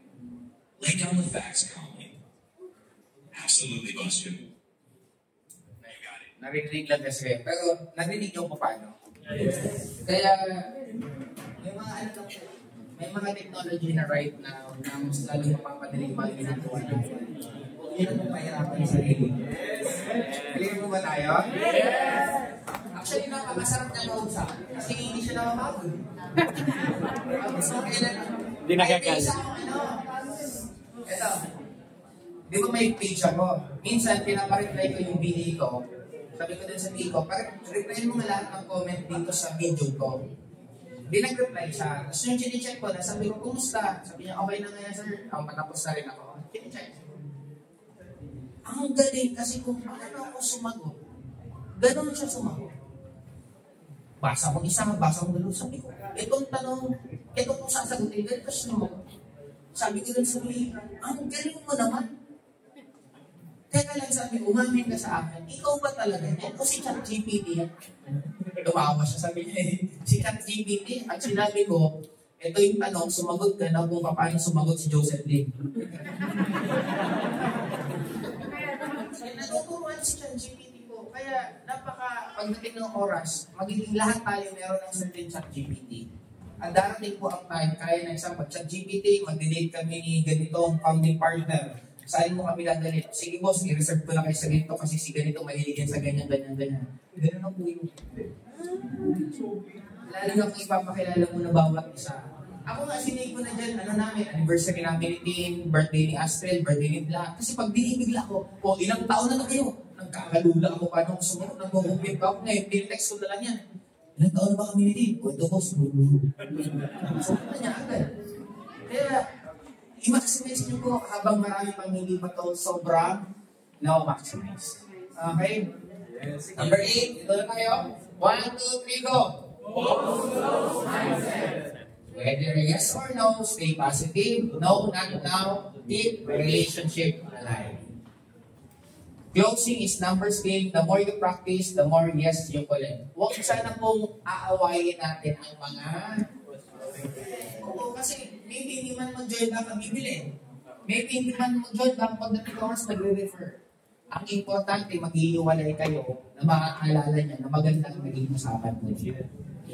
Lay down the facts calmly. Absolutely, Buster. Now you got it. Narinig lang kasi. Pero narinig niyo pa paano? Kaya, may mga technology na right now na mas lalo mapapadali yung mga ginagawa natin. Huwag nyo na pong pahirapan yung sarili. Clear mo ba tayo? Yes! Actually, napakasarap na mausap kasi hindi siya namamagod. Hindi nagagal. Ito. Di ba may page ako? Minsan, pinapareply ko yung BA ko. Sabi ko din sa BA ko, reply mo nga lahat ng comment dito sa video ko. Di nag-reply siya. Tapos yung chine-check ko, sabi ko, kumusta? Sabi niya, okay na nga yan, sir. Matapos na rin ako. Chine-check. Ang galing kasi kung paano ako sumagot, ganun siya sumagot. Basa ko isa, basa ko dalawa. Sabi ko, itong tanong, ito kung sasagutin, ganito siya sumagot. Sabi ko dun sa BA, ang galing mo naman. Teka lang sabi ko, umamin ka sa akin, ikaw ba talaga yan? O si ChatGPT yan? Tumawa siya, sabi niya, si ChatGPT. At sinabi ko, ito yung tanong, sumagot ka na kung paano sumagot si Joseph Lee. Natuturuan si ChatGPT ko. Kaya pagdating ng oras, magiging lahat tayo meron ng certain ChatGPT. At darating po ang time, kaya na example, ChatGPT, mag-delete kami ni ganitong founding partner. Saan mo kami dadalhin? Sige boss, i-reserve ko lang kayo sa ganito kasi si ganito mahiligyan sa ganyan. Ganun ang po yung lalo na kung ipapakilala mo na bawat isa. Ako nga, sinay ko na dyan, anniversary namin ni Tin, birthday ni Astrid, birthday ni Black. Kasi pag binibigla ko, ilang taon na kayo? Nagkakalula ako paano kung sumunod, nag-compute ka ako ngayon, tinetext ko na lang yan. Ilang taon na ba kami ni Tin? Ito boss, sumunod na niya agad. Kaya, i-maximize nyo po habang marami pang hindi pa ito sobrang na-maximize. Okay? Number 8, ito na tayo. 1, 2, 3, go! Whether yes or no, stay positive. No, not now. Keep relationship alive. Closing is numbers game. The more you practice, the more yes you collect. Huwag sana pong aawayin natin ang mga kasi maybe hindi man mag-join back ang bibili. Maybe hindi man mag-join back pagdating oras nagre-refer. Ang importante, mag-iiwalay kayo na makakaalala niya na maganda ang naging usapan mo.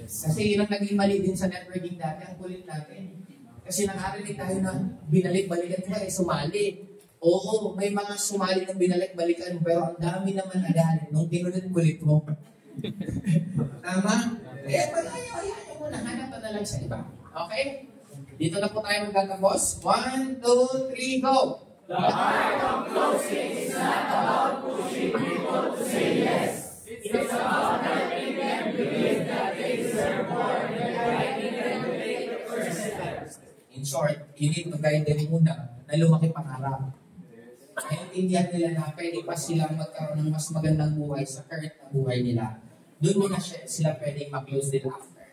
Kasi yun ang naging mali din sa networking dati, ang kulit natin. Kasi nakarinig tayo na binalik-balikan ko sumali. Oo, may mga sumali ng binalik-balikan pero ang dami naman agalit nung pinulit-kulit mo. Tama? Kaya pag ayaw mo, nahanap na lang sa iba. Okay? Dito na po tayo magtatapos. 1, 2, 3, go! The art of closing is not about pushing people to say yes. It's about helping them believe that they deserve more and guiding them to take the first step. In short, you need to guide them muna na lumaki pangarap. Naintindihan nila na pwede pa silang magkaroon ng mas magandang buhay sa current na buhay nila. Doon muna sila pwedeng ma-close din after.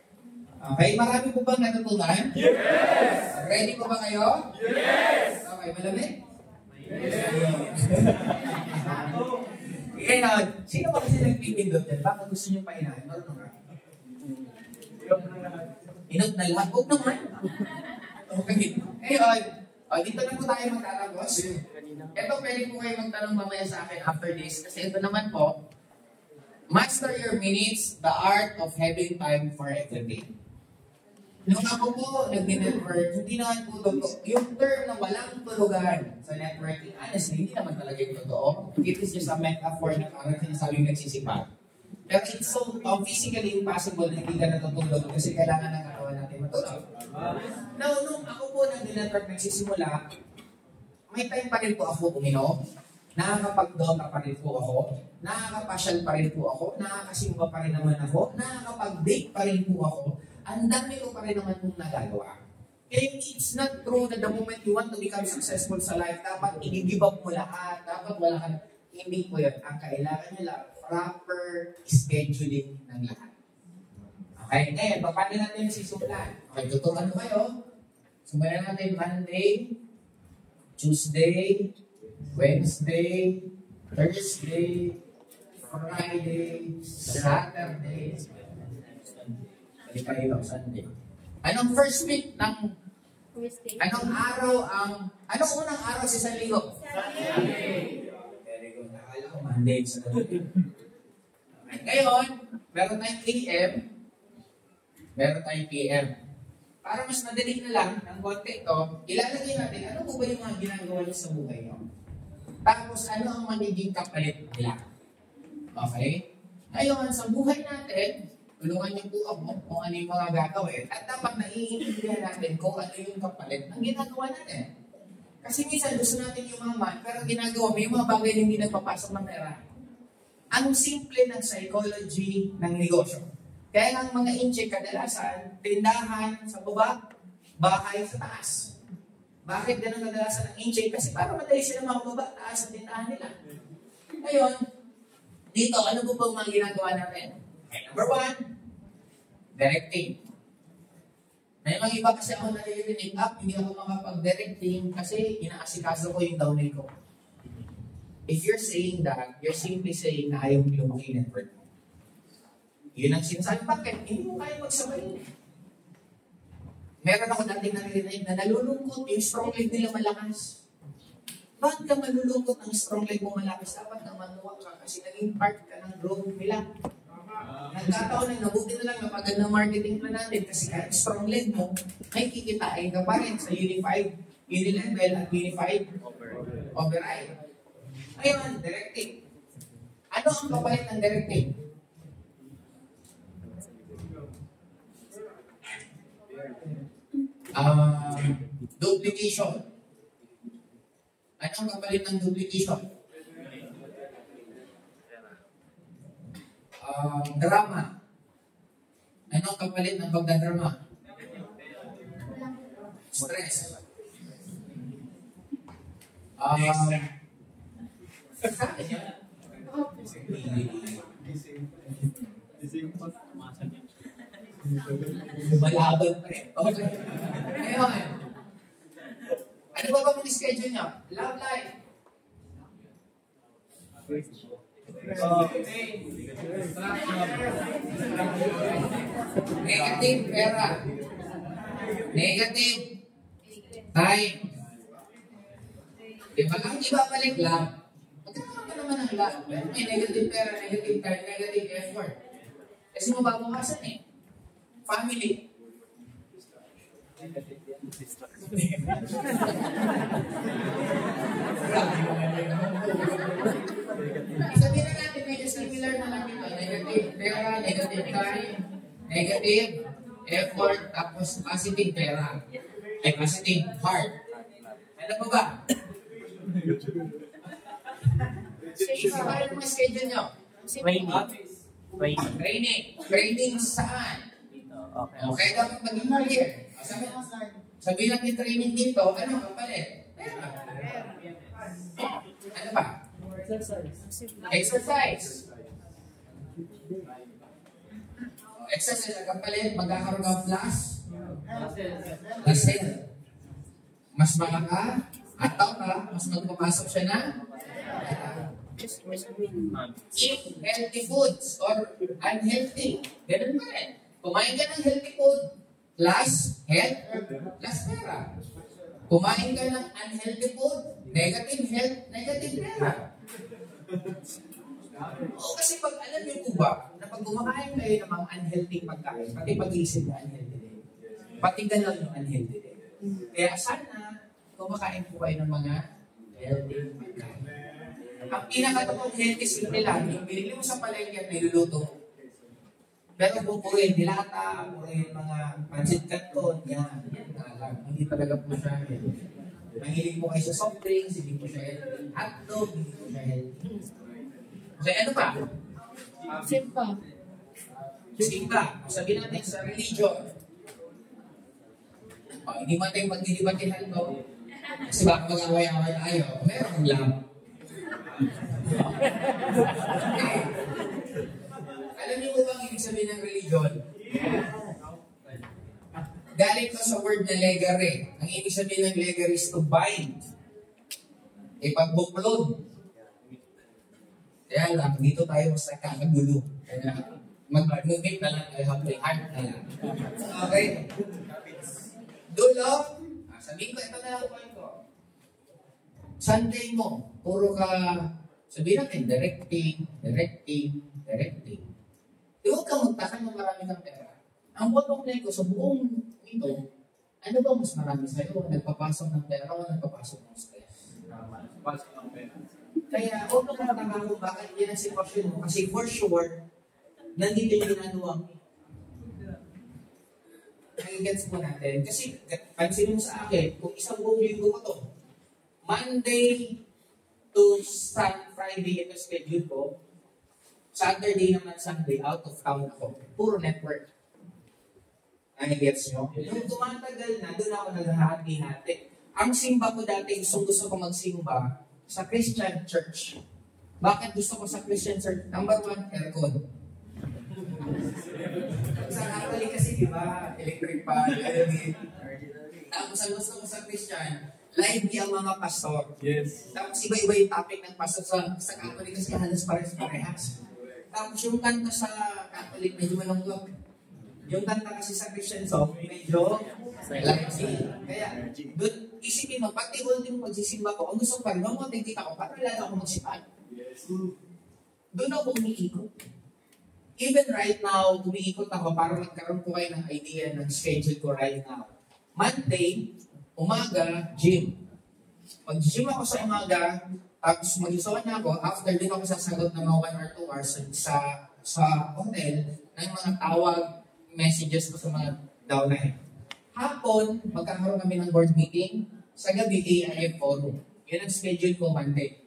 Okay, marami po bang natutunan? Yes! Ready po ba kayo? Yes! Okay, malamig? Yes! Ngayon, sino ba kasi nagpipindot yan? Baka gusto nyo pa inahin? Marunong ka? Inot na lahat? Huwag naman. Okay. Ngayon, dito na po tayo magtatapos. Ito, pwede po kayo magtanong mamaya sa akin after this. Kasi ito naman po, master your minutes, the art of having time for everything. Nung ako po nag-network, hindi naman po totoo. Yung term na walang tulugan sa networking, honestly, hindi naman talaga yung totoo. It is just a metaphor na parang sinasabing nagsisipag. Pero it's so physically impossible na hindi ka natutulog kasi kailangan ng katawan natin matulog. Now, nung ako po nag-network nagsisimula, may time pa rin po ako uminom. Nakakapag-dota pa rin po ako. Nakakapasyal pa rin po ako. Nakakasimba pa rin naman ako. Nakakapag-date pa rin po ako. Ang dami ko pa rin naman yung nagagawa. Kaya it's not true that the moment you want to become successful sa life, dapat i-give up mo lahat. Dapat wala ka. Hindi po yun. Ang kailangan nyo lang, proper scheduling ng lahat. Okay? Ngayon, paano natin sisimulan? Okay, tuturuan mo kayo. Simulan natin Monday, Tuesday, Wednesday, Thursday, Friday, Saturday, Sunday. Anong first week ng anong araw anong unang araw sa isang linggo? Sunday. Very good. Nakala ko Monday sa gabi. Ngayon, meron tayong AM, meron tayong PM. Para mas madali na lang ng konti ito, ilalagay natin ano po ba yung mga ginagawa niyo sa buhay niyo? Tapos ano ang magiging kapalit nila? Okay? Ngayon, sa buhay natin, tulungan niyo po ako kung ano yung mga gagawin at dapat naiintindihan natin kung ano yung kapalit ng ginagawa natin. Kasi minsan gusto natin yumaman, pero ginagawa may mga bagay na hindi nagpapasok ng pera. Ang simple ng psychology ng negosyo. Kaya ang mga incheck kadalasan, tindahan sa baba, bahay sa taas. Bakit ganun kadalasan ng incheck? Kasi para madali sila makababa taas sa tindahan nila. Ngayon, dito, ano po bang mga ginagawa natin? Okay, number 1, directing. May mga iba kasi ako naririnig up, hindi ako makapag-directing kasi inaasikaso ko yung downline ko. If you're saying that, you're simply saying na ayaw mo lumaki network mo. Yun ang sinasabi. Bakit? Hindi mo kaya magsabay. Meron ako dating naririnig na nalulungkot, yung strong leg nila malakas. Bakit ka malulungkot ang strong leg mo malakas? Dapat na manuwa ka kasi naging part ka ng growth nila. Nagkataon na nabuti na lang na magandang marketing plan natin kasi kahit strong leg mo, may kikitain ka pa rin sa Unified, Unilevel at Unified Override. Ngayon, directing. Ano ang kapalit ng directing? Duplication. Ano ang kapalit ng duplication? Drama. Ano ang kapalit ng pagdadrama? Stress. Malaban pa rin. Okay. Ngayon, ano ba bang schedule niya? Love life. Negative pera. Negative time. Diba? Ang iba balik lang. Magkakaroon ka naman ng lahat. Pero may negative pera, negative time, negative effort. Kasi mababawasan eh. Family. Sabihin na natin, medyo similar na lang ito. Negative pera, negative time, negative effort, tapos positive pera. Ay, positive heart. Ano pa ba? Isa ba yung mga schedule nyo? Training saan? Okay, dapat maging clear. Sabihin natin training dito, ano kapalit? Pera. Ano ba? Exercise. Exercise ang kapalit, magkakaroon ng plus. Mas makaka, ataw ka, mas magpapasok siya na. Eat healthy foods or unhealthy. Ganun pa rin. Kumain ka ng healthy food, plus health, plus pera. Kumain ka ng unhealthy food, negative health, negative pera. O kasi pag alam niyo po ba, na pag kumakain kayo ng mga unhealthy pagkain, pati pag-iisip na unhealthy din. Pati ganun yung unhealthy din. Kaya sana, kumakain po kayo ng mga healthy pagkain. Ang pinakatapong healthy skill nila, yung binili mo sa palengke at niluluto. Pero pupurin, dilata, pupurin mga pancit canton, yan lang. Hindi talaga po siya healthy. Mahilig po kayo sa soft drinks, hindi po siya healthy. Hotdog, hindi po siya healthy. Okay, ano pa? Simpa. Simpa. Sabihin natin sa religion. Hindi man tayo magdidibatihan ko. Kasi baka mag-away-away tayo. Meron lang. Okay. Alam niyo ba bang ibig sabihin ng religion? Galing ko sa word na legare. Ang ibig sabihin ng legare is to bind. Ipagbuklod. Kaya lang, dito tayo sa kakagulo. Kaya mag-move na lang, I have the heart na lang. Okay? Dulo, sabihin ko, ito na lang point ko. Sunday mo, puro ka, sabihin natin, directing. Di huwag kang magtakan ng marami ng pera. Ang bottom line ko sa buong ito, ano ba mas marami sa'yo? Nagpapasok ng pera o nagpapasok ng stress? Nagpapasok ng pera. Kaya huwag kang matanga kung bakit yan ang sitwasyon mo. Kasi for sure, nandito yung ginagawa mo. Nagigets po natin. Kasi, pansin mo sa akin, kung isang buong linggo ko to, Monday to Friday ito schedule ko. Saturday naman, Sunday, out of town ako. Puro network. Ay, gets nyo? Nung tumatagal na, doon ako naghahati-hati. Ang simba ko dati, gusto ko magsimba sa Christian church. Bakit gusto ko sa Christian church? Number 1, aircon. Sa Catholic kasi, di ba? Electric pan, tapos ang gusto ko sa Christian, lively ang mga pastor. Yes. Tapos iba-iba yung topic ng pastor sa Catholic kasi halos parehas. Tapos yung kanta sa Catholic, medyo malungkot. Yung kanta kasi sa Christian song, medyo lively. Kaya, doon, isipin mo, pati yung pagsisimba ko, ang gusto ko pa rin, nung tita ko, parang lalo ako magsipag. Doon ako umiikot. Even right now, umiikot ako para magkaroon ko kayo ng idea ng schedule ko right now. Monday, umaga, gym. Mag-gym ako sa umaga, tapos mag-isawan na ako, after din ako sasagot ng mga 1 or 2 hours sa hotel ng mga tawag, messages ko sa mga downline. Hapon, magkakaroon kami ng board meeting. Sa gabi, AIF forum. Yun ang schedule ko Monday.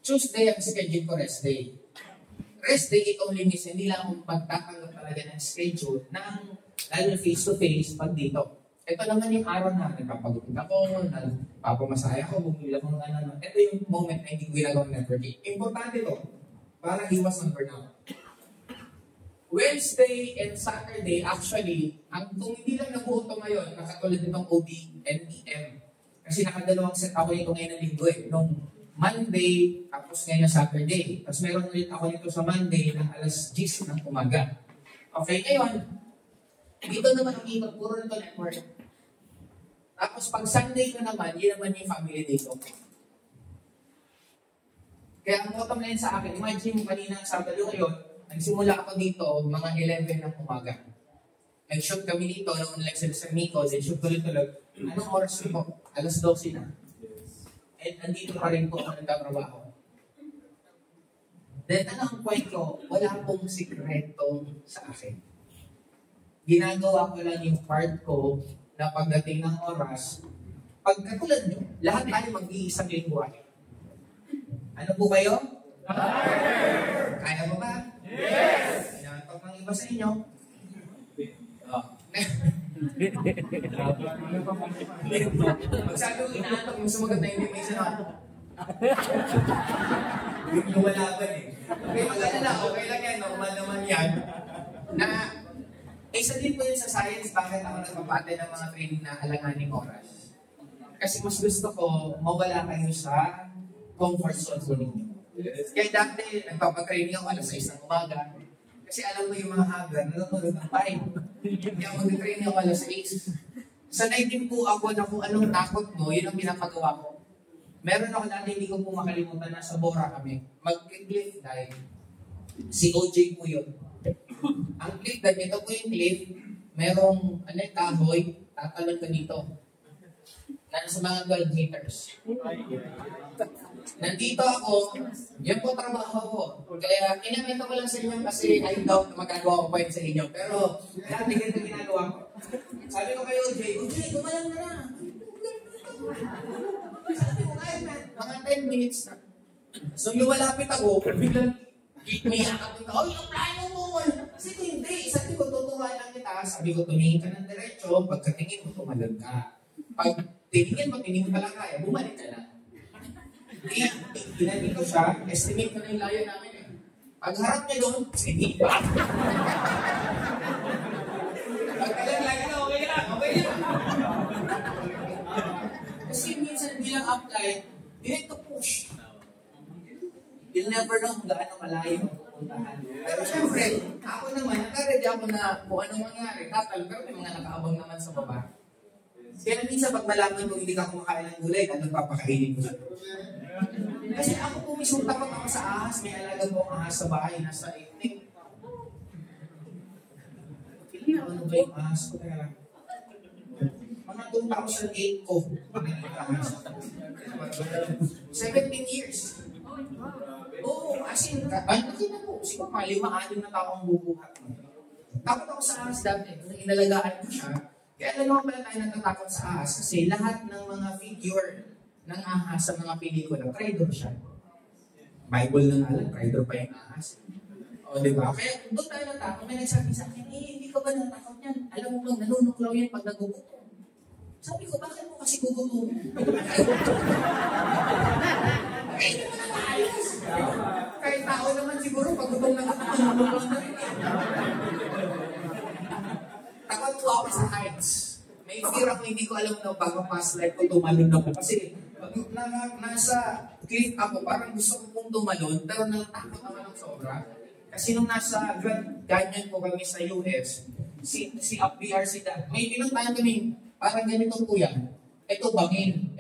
Tuesday, ang schedule ko rest day. Rest day, it only means hindi lang akong pagtatanggap talaga ng schedule ng lalo face-to-face pag dito. Ito naman yung araw na nagpapagupit ako, nagpapamasaya ako, bumili ako ng ano. Ito yung moment na hindi ko ginagawa ng networking. Importante to para iwas ng burnout. Wednesday and Saturday, actually, kung hindi lang nabuo ito ngayon, nakatulad nitong OB and PM. Kasi nakadalawang set ako nito ngayon ng linggo eh. Nung Monday, tapos ngayon na Saturday. Tapos meron ulit ako nito sa Monday ng alas 10 ng umaga. Okay, ngayon, dito naman ang ikot, puro nito network. Tapos pag Sunday ko naman, yun naman yung family day ko. Kaya ang bottom line sa akin, imagine mo kanina ang Sabado ngayon, nagsimula ako dito mga 11 ng umaga. Nag-shoot kami dito noong election sa Miko, then shoot tuloy-tuloy. Anong oras ko? Alas 12 na. And andito pa rin po ako nagtatrabaho. Then ano ang point ko? Wala pong sikreto sa akin. Ginagawa ko lang yung part ko na pagdating ng oras, pagkatulad nyo, lahat tayo mag-iisang lingwahe. Ano po kayo? Kaya mo ba? Yes! Inaantok ng iba sa inyo? Magsabi ko inaantok, mas maganda yung may na. Yung wala ba eh. Okay, mag-alala, okay lang yan, normal naman yan. Na, isa din po yun sa science, bakit ako nagpapate ng mga training na alanganing oras. Kasi mas gusto ko, mawala kayo sa comfort zone ko ninyo. Kaya dati, nagpapatraining ako alas 6 ng umaga. Kasi alam mo yung mga hagan, nanonood ng 5. Kaya mag-training ako alas 6. Sanay din po ako na kung anong takot mo, yun ang pinapagawa ko. Meron ako dati, hindi ko po makalimutan, nasa Bora kami. Mag-cliff dive. Si OJ po yun. Ang cliff dive, ito po yung cliff, merong kahoy, tatalon ka dito. Nasa mga 12 meters. Nandito ako, yan po trabaho ko. Kaya inamito ko lang sa inyo kasi I doubt na magagawa ko pa yun sa inyo. Pero dati ganito ginagawa ko. Sabi ko kayo, OJ, gumalang na na. Sabi ko kayo na, mga 10 minutes na. So lumalapit ako, biglang may akapin ka, yung plano mo. Kasi hindi, sabi ko, tutuwa lang kita. Sabi ko, tumingin ka ng diretso, pagkatingin mo, tumalag ka. Pag tinigin mo, tinigin mo lang kaya, bumalik ka lang. Pinagin ko siya, estimate ko na yung layo namin eh. Pag harap niya doon, sige pa. Pagkalang layo na, okay lang. Kasi minsan bilang apply, direct to push. You'll never know kung gaano malayo ang pupuntahan. Pero syempre, ako naman, nakaready ako na kung anong mangyari. Tatal, pero may mga nakaabang naman sa baba. Kaya minsan pag malaman mo hindi ka kumakain ng gulay, anong papakainin ko siya? Kasi ako po mismo takot ako sa ahas. May alaga po ang ahas sa bahay, nasa 18. Hindi ako ano ba yung ahas ko? Kaya mga 2008 ko, pag-ibig ahas. 17 years. Oo, as in, nakita po, siguro mga 5-6 na tao ang bubuhat mo. Takot ako sa ahas dati, nung inalagaan ko siya. Kaya naman pala tayo natatakot sa ahas kasi lahat ng mga figure ng ahas sa mga pelikula, traitor siya. Bible na nga lang, traitor pa yung ahas. O, di ba? Kaya doon tayo natakot. May nagsabi sa akin, hindi ka ba natakot yan? Alam mo bang nanunuklaw yan pag nagugutom? Sabi ko, bakit mo kasi gugutom? Kaya hindi mo na maayos. Kahit tao naman siguro, pag gutom na gutom, nanunuklaw na rin. Takot ko ako sa heights. May fear ako, hindi ko alam na bago past life ko tumalon ako. Kasi nasa cliff ako, parang gusto ko pong tumalon, pero natakot naman ng sobra. Kasi nung nasa Grand Canyon po kami sa US, si FBRC may pinuntahan kami, parang ganito po yan. Ito bangin.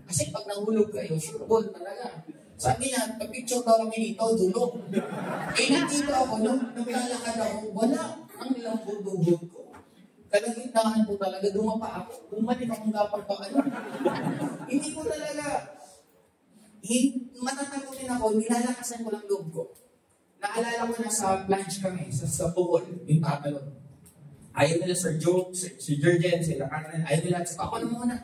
Kasi pag nahulog kayo, sure ball talaga. Sabi niya, picture daw kami dito, dulog. Nandito ako, nung naglalakad ako, wala ang nilambog-dubog ko. Kalagitnaan po talaga, dumapa ako. Bumalik akong dapat pa ano. Hindi ko talaga, matatakotin ako, nilalakasan ko lang loob ko. Naalala ko na sa planche kami, sa Bohol, yung tatalon. Ayaw nila Sir Joe, si Jurgen, sila Carmen, ayaw nila, so ako na muna.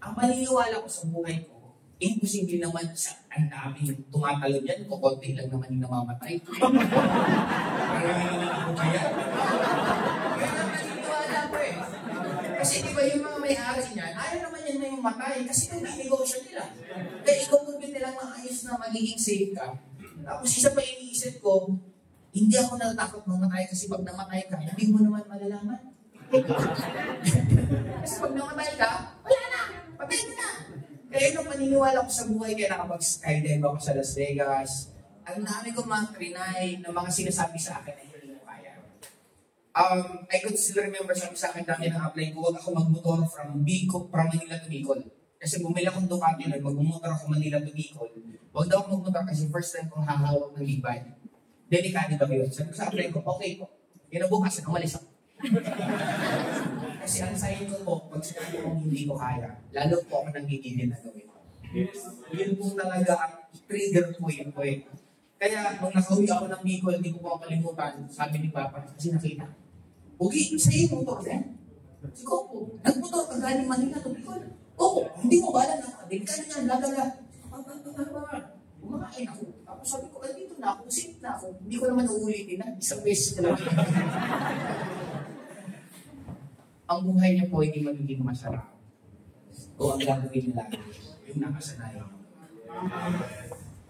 Ang maniniwala ko sa buhay ko, imposible naman sa ang dami tumatalon yan, kukunti lang naman yung namamatay. Parang naman ako kaya. Kasi di ba yung mga may-ari niyan, ayaw naman yan na yung matay kasi nag-negosyo nila. Kaya ikaw kung nilang maayos na magiging safe ka. Tapos isa pa iniisip ko, hindi ako natatakot mamatay kasi pag namatay ka, hindi mo naman malalaman. Kasi pag namatay ka, wala na! Patay mo na! Kaya nung maniniwala ko sa buhay, kaya nakapag-skydive ako sa Las Vegas, ang dami kong mga trinay na mga sinasabi sa akin na hindi mo kaya. I could still remember sabi sa akin dami ng apply ko, huwag ako magmotor from Manila to Bicol. Kasi bumili akong Ducati na magmumotor ako Manila to Bicol. Huwag daw akong magmotor kasi first time kong hahawak ng e-bike. Delikado ba yun? Sabi ko sa apply ko, okay po. Kinabukasan, umalis ako. Kasi ang sign ko po, pag sinabi kong hindi ko kaya, lalo po ako nanggigilin na gawin. Yun po talaga ang trigger point ko eh. Kaya nung nakauwi ako ng Bicol, hindi ko po kalimutan, sabi ni Papa, kasi nakita. Ugi, sa'yo yung motor yan. Siguro po, nagmotor ka galing Manila to Bicol. Oo, hindi mo ba alam na, delikado yan, lagala. Kumakain ako. Tapos sabi ko, dito na ako, safe na ako. Hindi ko naman uulitin na, isang beses na lang. Ang buhay niya po hindi magiging masarap. O ang gagawin niya lang, yung nakasanayan.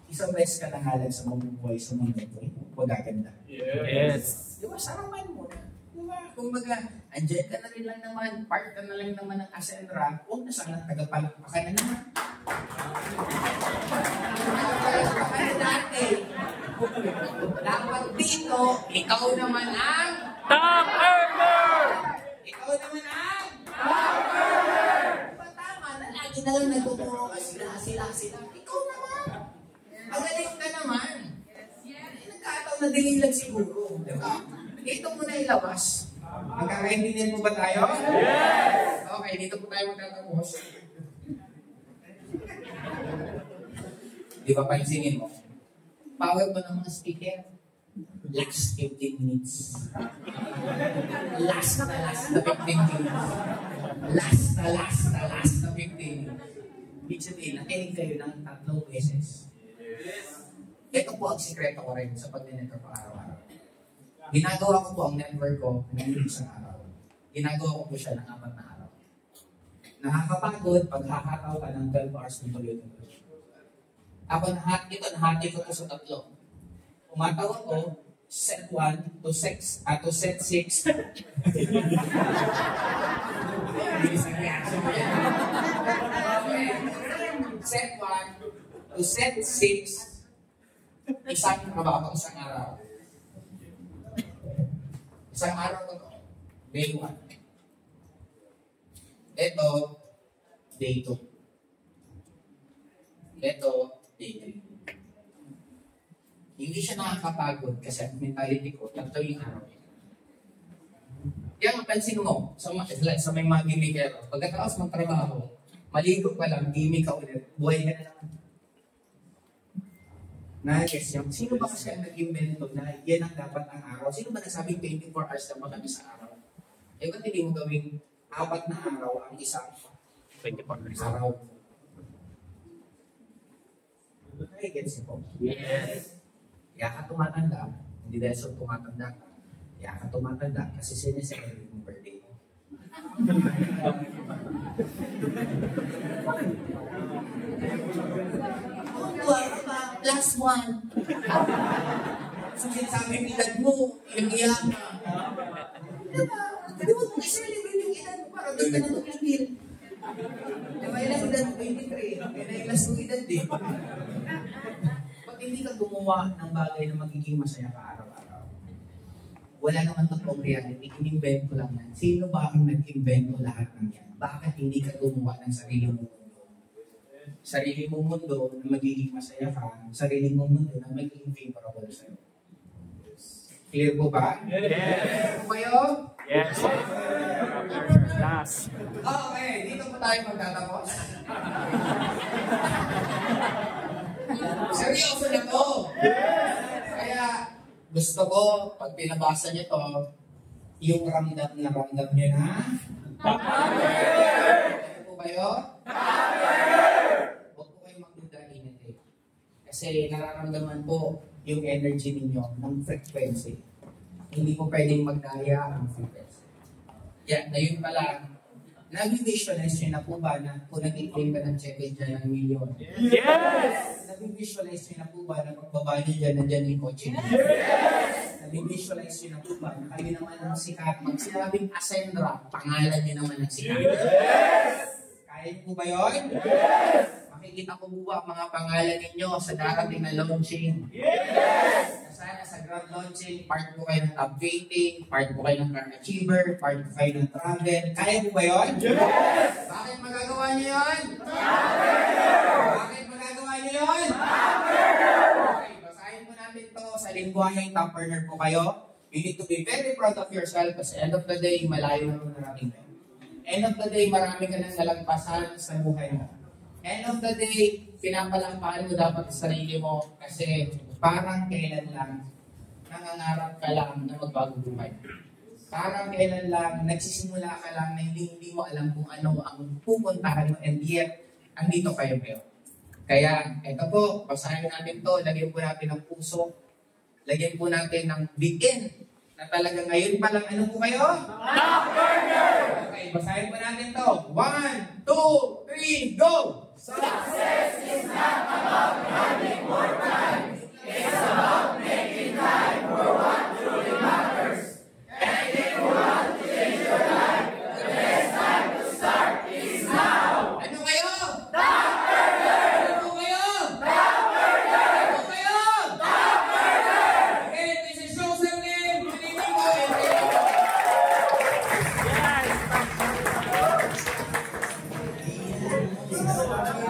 Isang beses ka nangalan sa mabubuhay sa mundo ko, magaganda. Yes. Di ba, sarapan mo na. Di ba? Kung andyan ka na rin lang naman, part ka na lang naman ng Ascendra, huwag na sana tagapalakpakan na naman. Tagapalakpakan na dati. Dapat dito, ikaw naman ang Top Earner! Ikaw naman ang Top Earner! Diba tama na, lagi na lang nagtuturo ka sila. Ikaw naman. Magaling ka naman. Nagkataon na dinilag siguro. Diba? Dito mo na ilabas. Magkakaintindihan mo ba tayo? Yes! Okay, dito po tayo magtatapos. Di ba pansinin mo? Power po ng mga speaker. Last 15 minutes. Last na 15 minutes. Last na 15 minutes. Ibig sabihin, nakinig kayo ng 3 beses. Ito po ang sikreto ko rin sa pag-network ko araw-araw. Ginagawa ko po ang network ko ng isang araw. Ginagawa ko po siya ng 4 na araw. Nakakapagod pag hakataw ka ng 12 hours ng tuloy-tuloy. Ako nahati ko to sa 3. Umataw ako, set 1 to set 6. Set 1 to set 6. Isang trabaho ko, isang araw. Isang araw ko to. Day 1. Ito, day 2. Ito, day 3. Hindi siya nakakapagod kasi ang mentality ko, tatlo yung araw. Kaya mapansin mo, sa may mga gimmickero, pagkatapos magtrabaho, maligo pa lang, gimmick ka ulit, buhay ka na naman. Na-guess yung, sino ba kasi ang nag-invento na yan ang dapat ang araw? Sino ba nagsabing 24 hours na ba kami sa araw? Eh, ba't hindi mo gawing 4 na araw ang isang 24 hours. araw? Nakikits niyo po? Yes. Kaya ka tumatanda, hindi dahil sa tumatanda ka. Kaya ka tumatanda kasi sineselebrate mong birthday mo. Last one. Sakit sa aming edad mo, ilang ka. Diba? Hindi mo i-celebrate yung edad mo para doon ka na tumigil. Diba, ilang edad mo, 23. Ilang last mong edad din. Pag hindi ka gumawa ng bagay na magiging masaya ka araw-araw, wala naman totoong reality. In-invent ko lang yan. Sino ba ang nag-invento lahat ng yan? Bakit hindi ka gumawa ng sarili mong mundo? Sarili mong mundo na magiging masaya ka, sarili mong mundo na magiging favorable sa'yo. Clear po ba? Yes. Po kayo? Yes. Last. Okay, dito po tayo magtatapos. Seryoso na to. Kaya gusto ko, pag pinabasa niyo to, yung ramdam na ramdam niyo na. Ano po kayo? Huwag po kayong magdudainit eh. Kasi nararamdaman po yung energy ninyo ng frequency. Hindi po pwedeng magdaya ang frequency. Yan, na yun pala, nag-visualize nyo na po ba na kung nag-claim ka ng check dyan ng milyon? Yes! Nag-visualize nyo na po ba na pagbaba nyo dyan, nandyan yung kotse nyo? Yes! Nag-visualize nyo na po ba na kayo naman ang sikat? Pag sinabing Ascendra, pangalan nyo naman ang sikat. Yes! Kaya po ba yun? Yes! Makikita ko po ba mga pangalan ninyo sa darating na launching? Yes! Sana sa grand launching, part po kayo ng top rating, part po kayo ng car achiever, part po kayo ng travel. Kaya po ba yun? Yes! Bakit magagawa nyo yun? Bakit magagawa nyo yun? Okay, basahin po natin to sa lingwaheng top earner po kayo. You need to be very proud of yourself kasi end of the day, malayo na po narating kayo. End of the day, marami ka nang nalagpasan sa buhay mo. End of the day, pinapalampahan mo dapat sa sarili mo kasi parang kailan lang nangangarap ka lang na magbago buhay. Parang kailan lang nagsisimula ka lang na hindi mo alam kung ano ang pupuntahan mo and yet, andito kayo ngayon. Kaya, eto po, basahin natin to, lagyan po natin ng puso, lagyan po natin ng begin na talaga ngayon pa lang, ano po kayo? Okay, basahin po natin to. 1, 2, 3, go! Success is not about having more time. It's about making time for what truly matters. And if you want to change your life, the best time to start is now. Ano kayo? Top Burger! Ano kayo? Top Burger! Ano kayo? Top Burger! Okay, this is Joseph Lim. Pinipin ko Yes!